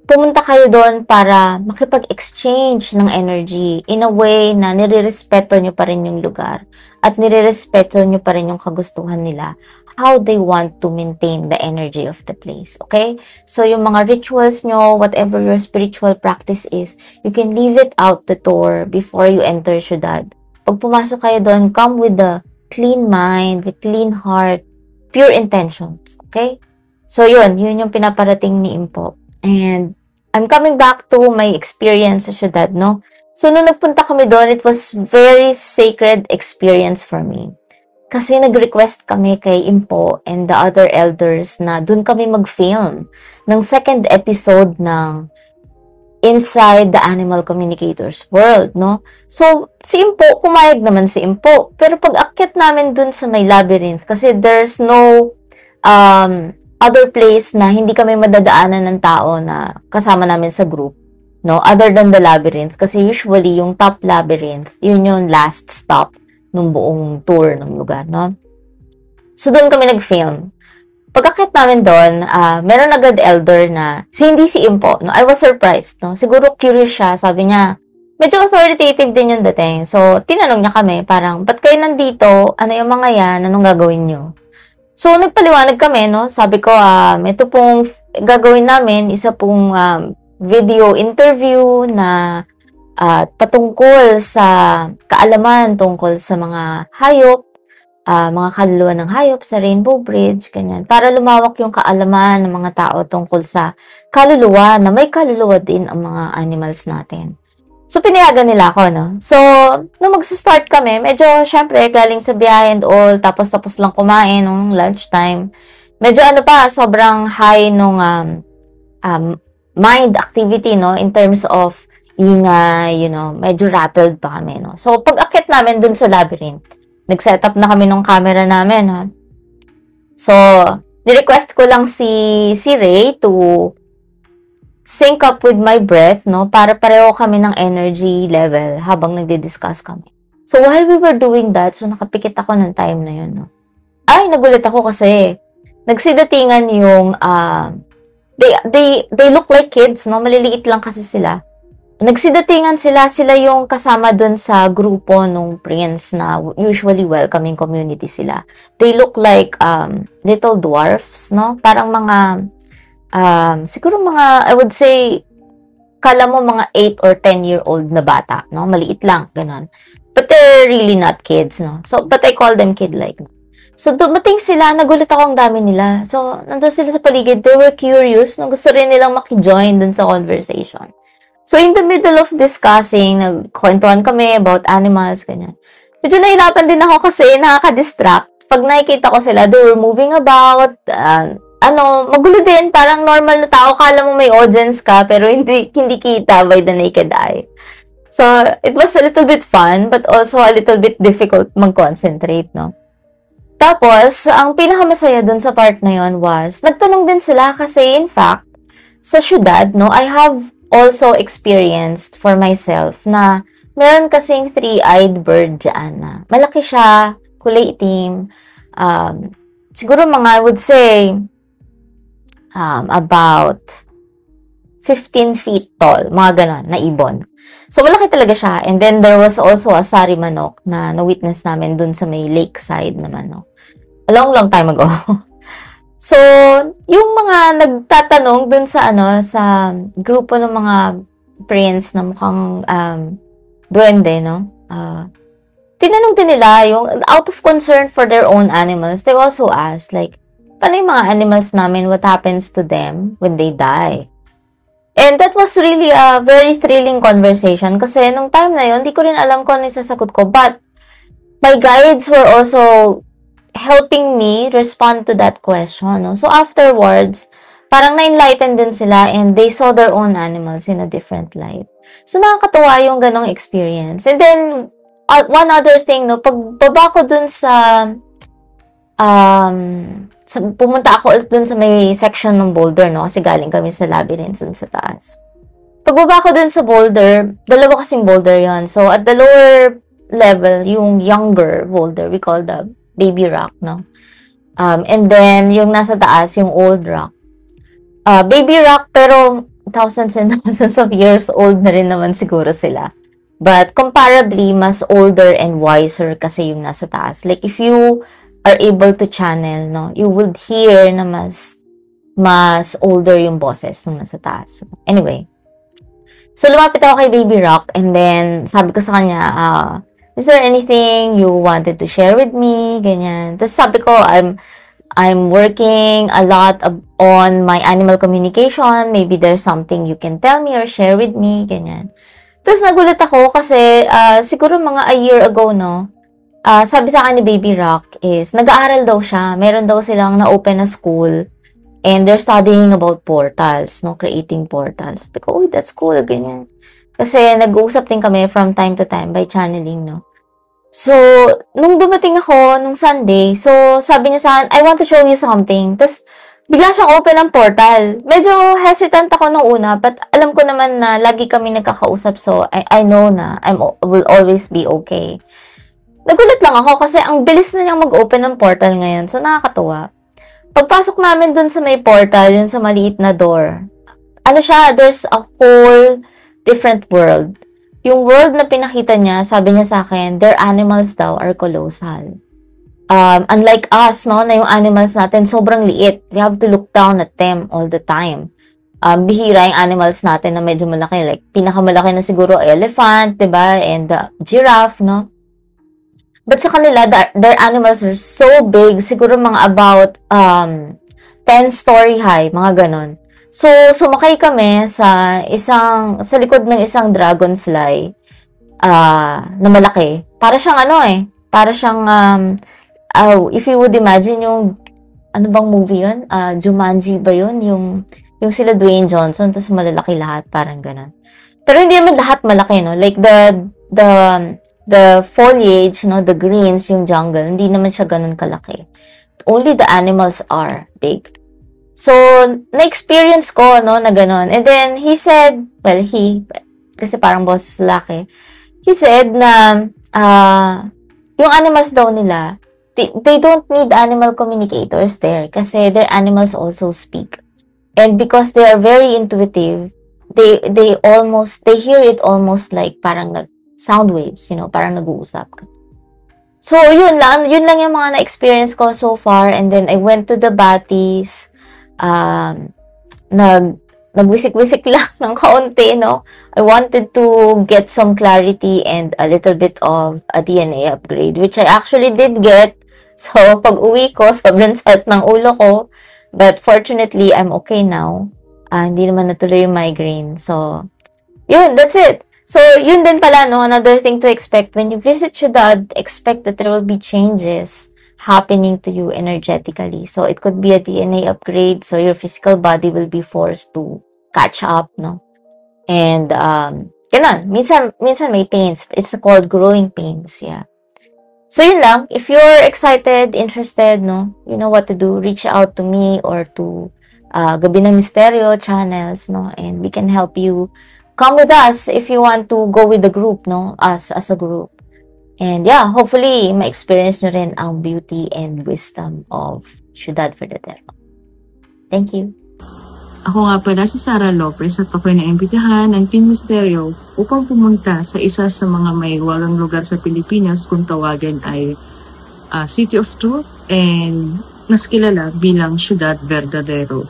pumunta kayo doon para makipag-exchange ng energy in a way na nire-respeto nyo pa rin yung lugar at nire-respeto nyo pa rin yung kagustuhan nila, how they want to maintain the energy of the place. Okay? So, yung mga rituals nyo, whatever your spiritual practice is, you can leave it out the door before you enter syudad. Pag pumasok kayo doon, come with the clean mind, the clean heart, pure intentions. Okay? So, yun yung pinaparating ni Impo. And I'm coming back to my experience sa syudad, So, nung nagpunta kami doon, it was very sacred experience for me. Kasi nag-request kami kay Impo and the other elders na doon kami mag-film ng second episode ng Inside the Animal Communicators World, So, si Impo, pumayag naman si Impo. Pero pag akyat namin doon sa may labyrinth, kasi there's no other place na hindi kami madadaanan ng tao na kasama namin sa group, other than the labyrinth, kasi usually yung top labyrinth, yun yung last stop ng buong tour ng lugar, So, doon kami nag-film. Pagkakit namin doon, meron agad elder na, hindi si Impo, I was surprised, Siguro curious siya, sabi niya, medyo authoritative din yung dating. So, tinanong niya kami, parang, ba't kayo nandito? Ano yung mga yan? Anong gagawin nyo? So, nagpaliwanag kami, Sabi ko, ito pong gagawin namin, isa pong video interview na patungkol sa kaalaman tungkol sa mga hayop, mga kaluluwa ng hayop sa Rainbow Bridge, ganyan. Para lumawak yung kaalaman ng mga tao tungkol sa kaluluwa, na may kaluluwa din ang mga animals natin. So, pinayagan nila ako, So, nung mag-start kami, medyo, syempre, galing sa biyahe and all, tapos lang kumain nung lunchtime. Medyo, sobrang high nung mind activity, in terms of ingay, medyo rattled pa kami, So, pag-akit namin dun sa labyrinth, nag-set up na kami ng camera namin, So, ni-request ko lang si Ray to sync up with my breath, para pareho kami ng energy level habang nagdi-discuss kami. So, while we were doing that, so nakapikit ako ng time na yun, no? Ay, nagulat ako kasi nagsidatingan yung, they look like kids, no? Maliliit lang kasi sila. Nagsidatingan sila yung kasama dun sa grupo nung prince na usually welcoming community sila. They look like little dwarfs, no? Parang mga, siguro mga, I would say, kala mo mga 8 or 10-year-old na bata, no? Maliit lang, ganon. But they're really not kids, no? So, but I call them kid-like. So, dumating sila, nagulat ako ang dami nila. So, nandun sila sa paligid, they were curious, no? Gusto rin nilang makijoin dun sa conversation. So, in the middle of discussing, nagkwentuhan kami about animals, ganyan. Medyo nahirapan din ako kasi nakaka-distract. Pag nakikita ko sila, they were moving about, magulo din, parang normal na tao, kala mo may audience ka, pero hindi kita by the naked eye. So, it was a little bit fun, but also a little bit difficult mag-concentrate, no? Tapos, ang pinakamasaya dun sa part na yon was, nagtanong din sila kasi, in fact, sa syudad, no, I have also experienced for myself na meron kasing three-eyed bird dyan na malaki siya, kulay itim, siguro mga, I would say, about 15 feet tall, mga ganon, na ibon. So, malaki talaga siya. And then, there was also a sari manok na na-witness namin dun sa may lakeside naman, no? A long time ago. So, yung mga nagtatanong dun sa, sa grupo ng mga prince na mukhang duwende, no? Tinanong din nila yung, out of concern for their own animals, they also asked, like, paano yung mga animals namin, what happens to them when they die? And that was really a very thrilling conversation kasi nung time na yun, hindi ko rin alam kung ano yung sasagot ko. But my guides were also helping me respond to that question. No? So afterwards, parang na-enlighten din sila and they saw their own animals in a different light. So nakakatuwa yung ganong experience. And then, one other thing, no, pagbaba ko dun sa pumunta ako dun sa may section ng boulder, no? Kasi galing kami sa labyrinth dun sa taas. Pagbaba ko dun sa boulder, dalawa kasing boulder yon. So, at the lower level, yung younger boulder, we call the baby rock, no? And then, yung nasa taas, yung old rock. Baby rock, pero thousands and thousands of years old na rin naman siguro sila. But, comparably, mas older and wiser kasi yung nasa taas. Like, if you are able to channel, no, you would hear na mas older yung boses nung nasa taas. Anyway, so lumapit ako kay Baby Rock and then sabi ko sa kanya, is there anything you wanted to share with me? Ganyan. Tapos sabi ko, I'm working a lot on my animal communication. Maybe there's something you can tell me or share with me. Ganyan. Tapos nagulat ako kasi siguro mga a year ago, no, sabi sa akin ni Baby Rock is, nag-aaral daw siya. Meron daw silang na-open na school and they're studying about portals, no? Creating portals. Sabi ko, uy, that's cool, ganyan. Kasi nag-uusap din kami from time to time by channeling, no? So, nung dumating ako, nung Sunday, so sabi niya sa akin, I want to show you something. Tapos, bigla siyang open ng portal. Medyo hesitant ako nung una, but alam ko naman na lagi kami nagkakausap, so I know na will always be okay. Nagulat lang ako kasi ang bilis na niyang mag-open ng portal ngayon. So, nakakatuwa. Pagpasok namin dun sa may portal, yun sa maliit na door, there's a whole different world. Yung world na pinakita niya, sabi niya sa akin, their animals daw are colossal. Unlike us, no, na yung animals natin sobrang liit. We have to look down at them all the time. Bihira yung animals natin na medyo malaki. Like, pinakamalaki na siguro elephant, diba? And giraffe, no? But sa kanila, their animals are so big, siguro mga about 10-story high, mga ganon. So, sumakay kami sa likod ng isang dragonfly na malaki. Para siyang para siyang, if you would imagine yung, ano bang movie yun? Jumanji ba yun? Yung sila Dwayne Johnson, tapos malalaki lahat, parang ganon. Pero hindi naman lahat malaki, no? Like the foliage, no, the greens, yung jungle, hindi naman siya ganun kalaki. Only the animals are big. So, na-experience ko, no, na ganun. And then, he said, well, kasi parang boss laki, he said na yung animals daw nila, they don't need animal communicators there kasi their animals also speak. And because they are very intuitive, they hear it almost like parang sound waves, parang nag-uusap ka. So, yun lang yung mga na-experience ko so far. And then, I went to the Batis. Nagwisik-wisik lang ng kaunti, I wanted to get some clarity and a little bit of a DNA upgrade, which I actually did get. So, pag uwi ko, sobrang sakit ng ulo ko. But fortunately, I'm okay now. Hindi naman natuloy yung migraine. So, yun, that's it. So, yun din pala, another thing to expect. When you visit Ciudad, expect that there will be changes happening to you energetically. So, it could be a DNA upgrade. So, your physical body will be forced to catch up, And, ganun. Minsan may pains. It's called growing pains, yeah. So, yun lang. If you're excited, interested, you know what to do. Reach out to me or to Gabi ng Misteryo channels, And we can help you. Come with us if you want to go with the group, Us as a group. And yeah, hopefully, ma-experience nyo rin ang beauty and wisdom of Ciudad Verdadero. Thank you. Ako nga pala si Sara Lopez at ako'y naimbitahan ng Team Misteryo upang pumunta sa isa sa mga may walang lugar sa Pilipinas kung tawagin ay City of Truth and mas kilala bilang Ciudad Verdadero.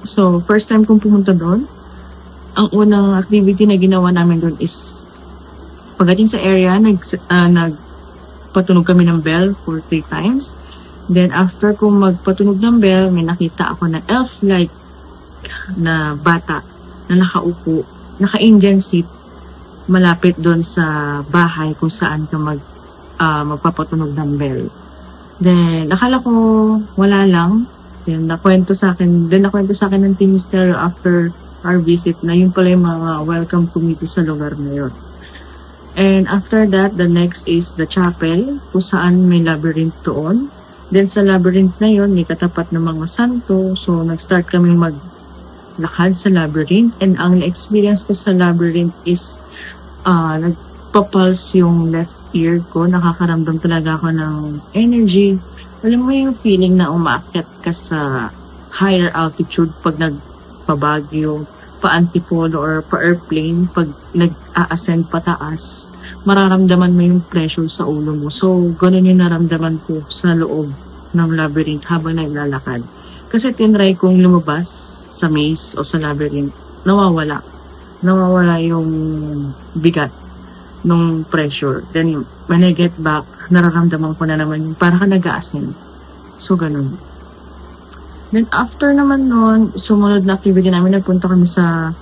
So, first time kong pumunta doon, ang unang activity na ginawa namin doon is pagdating sa area, nagpatunog kami ng bell for 3 times. Then after kong magpatunog ng bell, may nakita ako na elf-like na bata na nakaupo, naka-Indian seat, malapit doon sa bahay kung saan ka magpapatunog ng bell. Then nakala ko wala lang. Then nakwento sa akin ng Team Misteryo after our visit na yun pala yung mga welcome committee sa lugar na yun. And after that, the next is the chapel, kung saan may labyrinth doon. Then sa labyrinth na yun, may katapat ng mga santo. So nag-start kami maglakad sa labyrinth. And ang na-experience ko sa labyrinth is nagpa-pulse yung left ear ko. Nakakaramdam talaga ako ng energy. Alam mo yung feeling na umaakyat ka sa higher altitude pag pabagyo, pa-antipolo or pa-airplane, pag nag-a-ascend pataas, mararamdaman mo yung pressure sa ulo mo. So, ganun yung naramdaman ko sa loob ng labyrinth habang naglalakad. Kasi tinry kong lumabas sa maze o sa labyrinth, nawawala. Nawawala yung bigat ng pressure. Then, when I get back, nararamdaman ko na naman yung parang nag-a-ascend. So, ganun. Then, after naman nun, sumunod na activity namin, nagpunta kami sa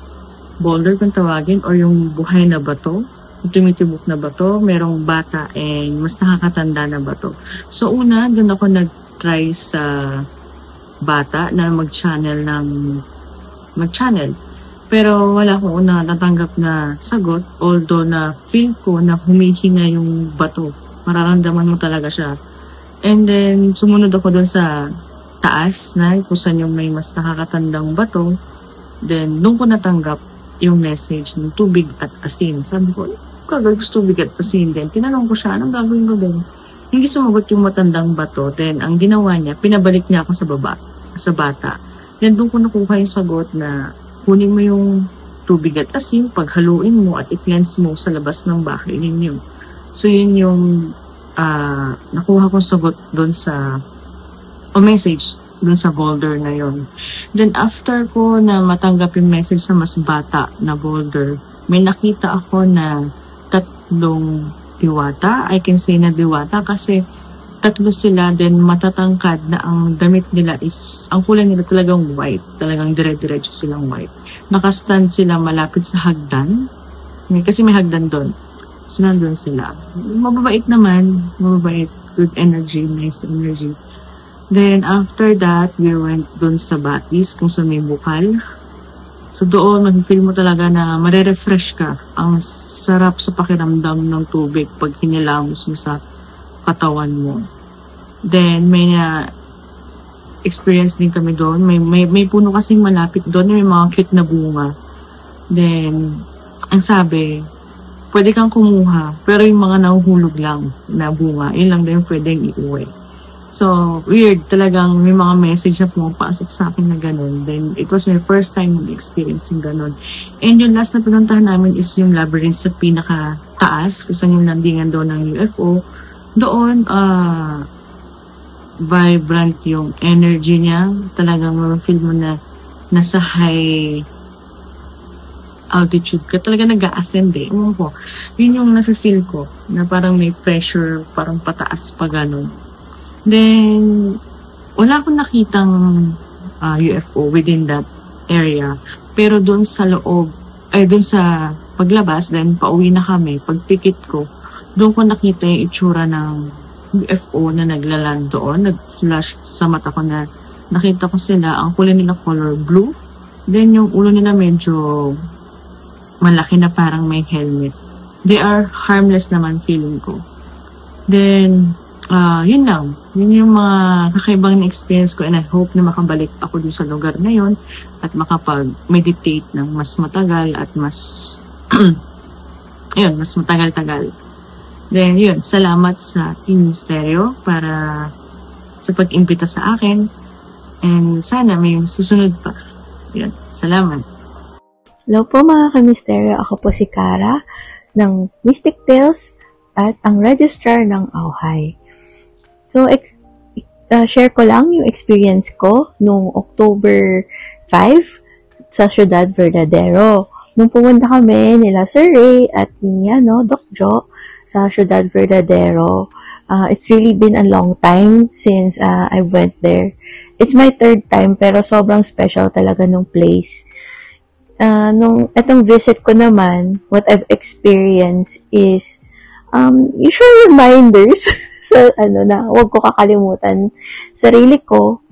boulder kung tawagin, or yung buhay na bato, yung tumitibok na bato, merong bata, and mas nakakatanda na bato. So, una, dun ako nag-try sa bata na mag-channel. Pero wala akong natanggap na sagot, although na feel ko na humihinga yung bato. Mararamdaman mo talaga siya. And then, sumunod ako dun sa taas na kung saan yung may mas nakakatandang bato. Then, doon ko natanggap yung message ng tubig at asin. Sabi ko, gagawin ko tubig at asin. Then, tinanong ko siya, anong gagawin ko din? Hindi sumagot yung matandang bato. Then, ang ginawa niya, pinabalik niya ako sa bata. Then, doon ko nakuha yung sagot na kunin mo yung tubig at asin, paghaluin mo at i-cleanse mo sa labas ng bahay ninyo. So, yun yung nakuha kong sagot doon sa message dun sa boulder na yon. Then after ko na matanggap yung message sa mas bata na boulder, may nakita ako na 3 diwata. I can say na diwata kasi 3 sila, then matatangkad na ang damit nila is, ang kulay nila talagang white. Talagang dire-diretso silang white. Nakastand sila malapit sa hagdan. Kasi may hagdan doon. So nandun sila. Mababait naman. Mababait. Good energy. Nice energy. Then, after that, we went dun sa Batis, kung sa may bukal. So, doon, mag-feel mo talaga na marerefresh ka. Ang sarap sa pakiramdam ng tubig pag hinilamos mo sa katawan mo. Then, may experience din kami doon. May puno kasing malapit doon. May mga cute na bunga. Then, ang sabi, pwede kang kumuha, pero yung mga nahuhulog lang na bunga, yun lang din pwedeng iuwi. So, weird. Talagang may mga message na pumapasok sa akin na ganun. Then, it was my first time experience yung ganun. And yung last na pinuntahan namin is yung labyrinth sa pinaka-taas, kung saan yung landingan doon ng UFO. Doon, vibrant yung energy niya. Talagang feel mo na nasa high altitude ka. Talaga nag-a-ascend eh. Ewan ko. Yun yung nafe-feel ko, na parang may pressure, parang pataas pa ganun. Then, wala akong nakitang UFO within that area. Pero doon sa loob, doon sa paglabas, then pauwi na kami, pag ticket ko, doon ko nakita yung itsura ng UFO na naglaland doon, nag-flash sa mata ko na nakita ko sila, ang kulay nila color blue. Then, yung ulo nila medyo malaki na parang may helmet. They are harmless naman feeling ko. Then, yun lang. Yun yung mga kakaibang experience ko and I hope na makabalik ako dun sa lugar na yun at makapag-meditate ng mas matagal at mas yun, mas matagal-tagal. Then, yun, salamat sa Team Stereo para sa pag-imbita sa akin and sana may susunod pa. Yun, salamat. Hello po mga ka-Misteryo, ako po si Kara ng Mystic Tales at ang registrar ng Auhay. So, share ko lang yung experience ko nung October 5 sa Ciudad Verdadero. Nung pumunta kami nila Sir Ray at ni Doc Jo sa Ciudad Verdadero, it's really been a long time since I went there. It's my third time pero sobrang special talaga nung place. Nung etong visit ko naman, what I've experienced is usual reminders sa na huwag ko kakalimutan sarili ko,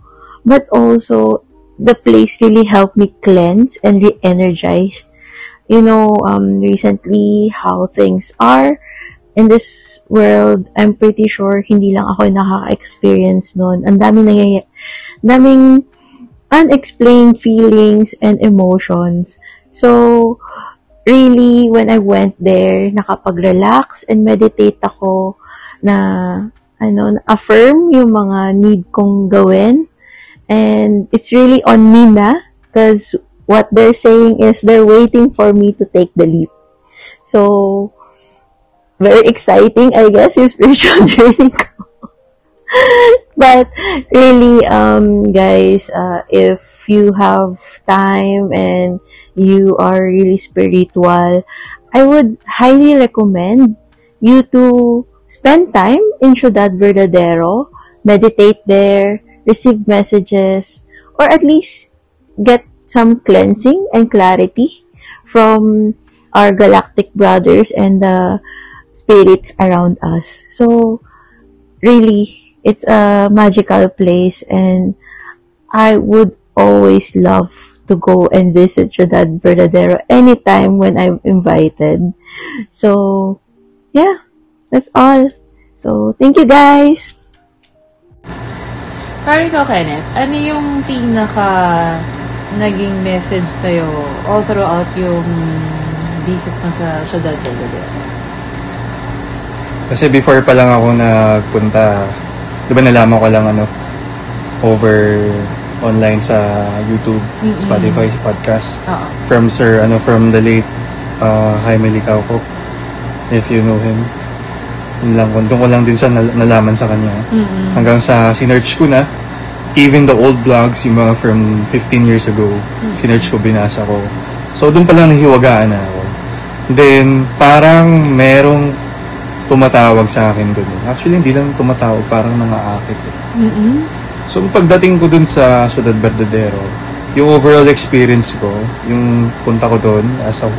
but also the place really helped me cleanse and re-energize. Recently how things are in this world, I'm pretty sure hindi lang ako nakaka-experience nun. Ang daming unexplained feelings and emotions. So, really, when I went there, nakapag-relax and meditate ako na affirm yung mga need kong gawin. And it's really on me na because what they're saying is they're waiting for me to take the leap. So, very exciting, I guess, yung spiritual journey ko. But really, guys, if you have time and you are really spiritual, I would highly recommend you to spend time in Ciudad Verdadero, meditate there, receive messages, or at least get some cleansing and clarity from our galactic brothers and the spirits around us. So, really, it's a magical place and I would always love to go and visit Ciudad Verdadero anytime when I'm invited. So, yeah. That's all. So, thank you guys! Para ikaw, Kenneth, ano yung naging message sa'yo all throughout yung visit mo sa Ciudad Verdadero? Kasi before pa lang ako nagpunta, di ba nalaman ko lang over online sa YouTube, Spotify, podcast, from from the late Jaime Licauco, if you know him. Doon ko lang din siya nalaman sa kanya. Hanggang sa sinearch ko na, even the old blogs, yung mga from 15 years ago, sinearch ko, binasa ko. So, doon pa lang nahiwagaan na ako. Then, parang merong tumatawag sa akin doon. Actually, hindi lang tumatawag, parang nangaakit. So, pagdating ko doon sa Ciudad Verdadero, yung overall experience ko, yung punta ko doon,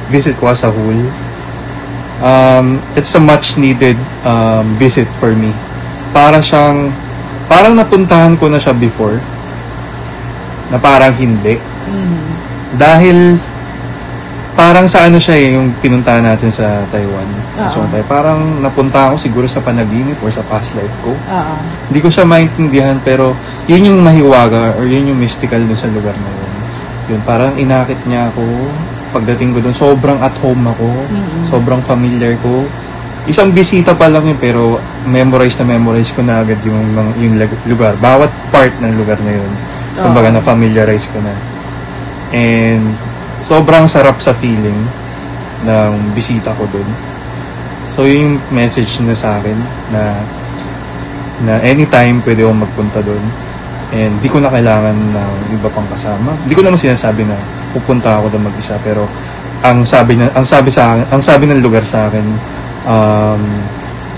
visit ko as a whole, it's a much needed visit for me. Parang napuntahan ko na siya before, na parang hindi. Dahil parang sa siya yung pinuntahan natin sa Taiwan. So, parang napunta ako siguro sa panaginip or sa past life ko. Hindi ko siya maintindihan, pero yun yung mahiwaga or yun yung mystical dun sa lugar na yun. Yun, parang inakit niya ako, pagdating ko doon, sobrang at home ako. Sobrang familiar ko. Isang bisita pa lang yun, pero memorize ko na agad yung lugar. Bawat part ng lugar na yun. Kumbaga na familiarize ko na. And sobrang sarap sa feeling ng bisita ko doon. So yung message na sa akin na anytime pwede akong magpunta doon. And di ko na kailangan ng iba pang kasama. Di ko naman sinasabi na pupunta ako doon mag-isa, pero ang sabi ng lugar sa akin,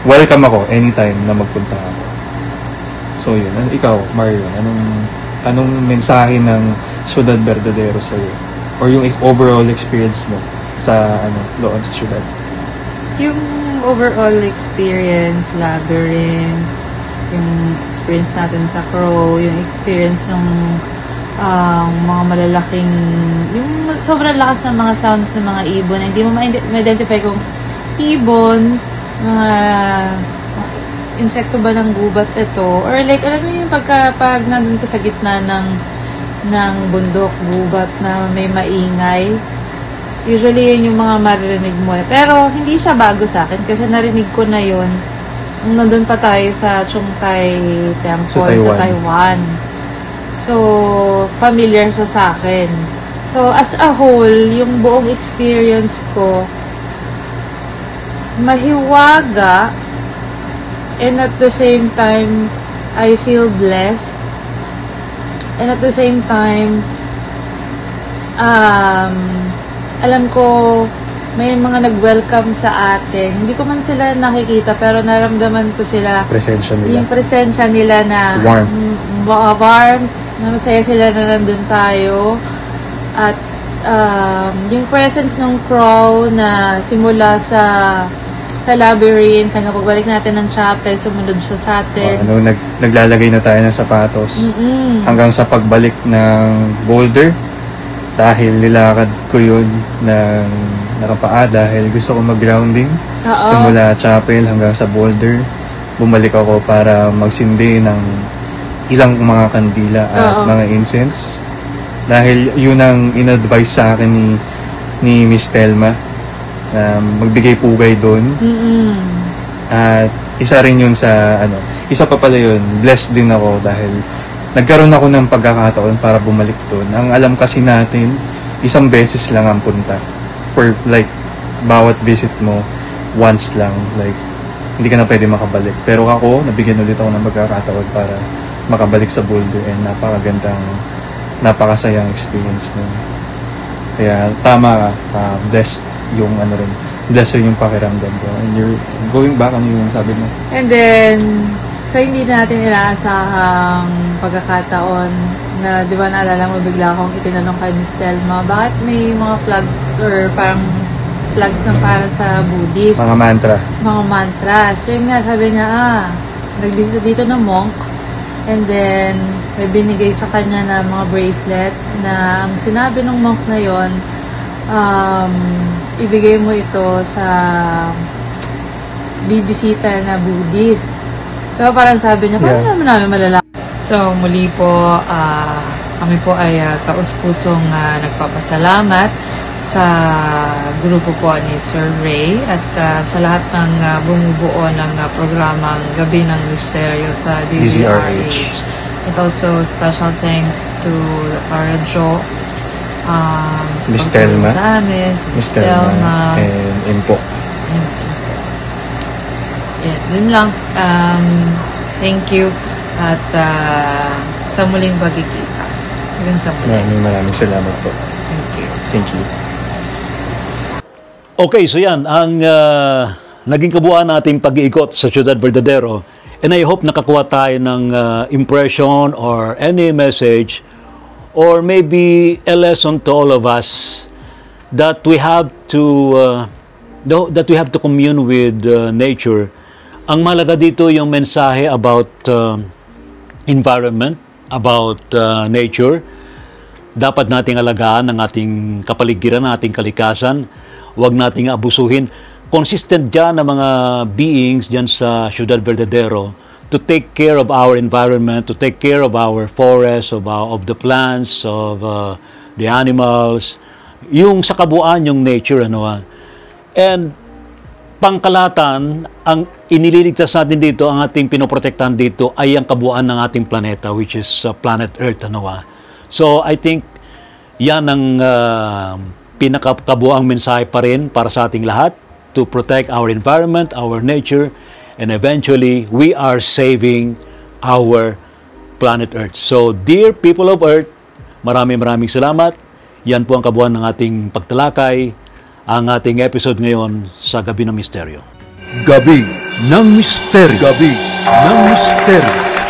welcome ako anytime na magpunta ako. So yun, ikaw Mario, anong mensahe ng Ciudad Verdadero sa iyo? Or yung overall experience mo sa doon sa syudad? Yung overall experience, Labyrinth, yung experience natin sa Crow, yung experience ng mga malalaking, yung sobrang lakas ng mga sounds ng mga ibon, hindi mo ma-identify kung ibon, mga insekto ba ng gubat ito, or like, alam mo yung pag nandun ko sa gitna ng bundok, gubat na may maingay, usually yun yung mga maririnig mo. Pero hindi siya bago sa akin kasi narinig ko na yun nandun pa tayo sa Chungtai Temple sa Taiwan. So, familiar siya sa akin. So, as a whole, yung buong experience ko, mahiwaga, and at the same time, I feel blessed. And at the same time, alam ko, may mga nag-welcome sa atin. Hindi ko man sila nakikita, pero naramdaman ko sila. Presensya nila. Yung presensya nila na warm, na masaya sila na nandun tayo. At yung presence ng Crow na simula sa Labyrinth, hanggang pagbalik natin ng chapel, sumunod siya sa atin. Naglalagay na tayo ng sapatos. Hanggang sa pagbalik ng boulder, dahil nilakad ko yun ng nakapaa dahil gusto ko mag-grounding. Simula chapel hanggang sa boulder, bumalik ako para magsindi ng ilang mga kandila at mga incense. Dahil yun ang in-advise sa akin ni Miss Telma na magbigay pugay doon. At isa rin yun sa isa pa pala yun, blessed din ako dahil nagkaroon ako ng pagkakataon para bumalik doon. Ang alam kasi natin, isang beses lang ang punta. For like, bawat visit mo, once lang. Like, hindi ka na pwede makabalik. Pero ako, nabigyan ulit ako ng pagkakataon para makabalik sa Boulder and napakasayang experience nun. Kaya, tama ka, blessed yung blessed yung pakiramdam ko. And you're going back, ano yung sabi mo? And then, sa hindi natin inaasahang pagkakataon na, di ba naalala mo, bigla akong itinanong kay Miss Telma, bakit may mga flags or parang flags na para sa Buddhist? Mga mantra. Mga mantra. So yun nga, sabi niya, nagbisita dito ng monk, and then may binigay sa kanya na mga bracelet na ang sinabi ng monk na yon, ibigay mo ito sa bibisita na Buddhist. So parang sabi niya, paano naman namin malalaman? So muli po, kami po ay taus-pusong nagpapasalamat sa grupo po ni Sir Ray at sa lahat ng bumubuo ng programang Gabi ng Misteryo sa DZRH. And also special thanks to Para Jo, Miss Telma, sa amin, si Miss Telma, and Impo. Dun lang. Thank you. At sa muling pagkikita. Maraming salamat po. Thank you. Okay, so yan ang naging kabuuan nating pag-iikot sa Ciudad Verdadero, and I hope nakakuha tayo ng impression or any message or maybe a lesson to all of us that we have to commune with nature. Ang mahalaga dito yung mensahe about environment, about nature. Dapat nating alagaan ang ating kapaligiran, ang ating kalikasan. Huwag nating abusuhin. Consistent dyan ang mga beings dyan sa Ciudad Verdadero to take care of our environment, to take care of our forests, of the plants, of the animals, yung sa kabuuan, yung nature, And pangkalatan, ang inililigtas natin dito, ang ating pinoprotektahan dito ay ang kabuuan ng ating planeta, which is planet Earth. So, I think yan ang pinakabuang mensahe pa rin para sa ating lahat, to protect our environment, our nature, and eventually, we are saving our planet Earth. So, dear people of Earth, maraming salamat. Yan po ang kabuuan ng ating pagtalakay, ang ating episode ngayon sa Gabi ng Misteryo. Gabi ng Misteryo. Gabi ng Misteryo.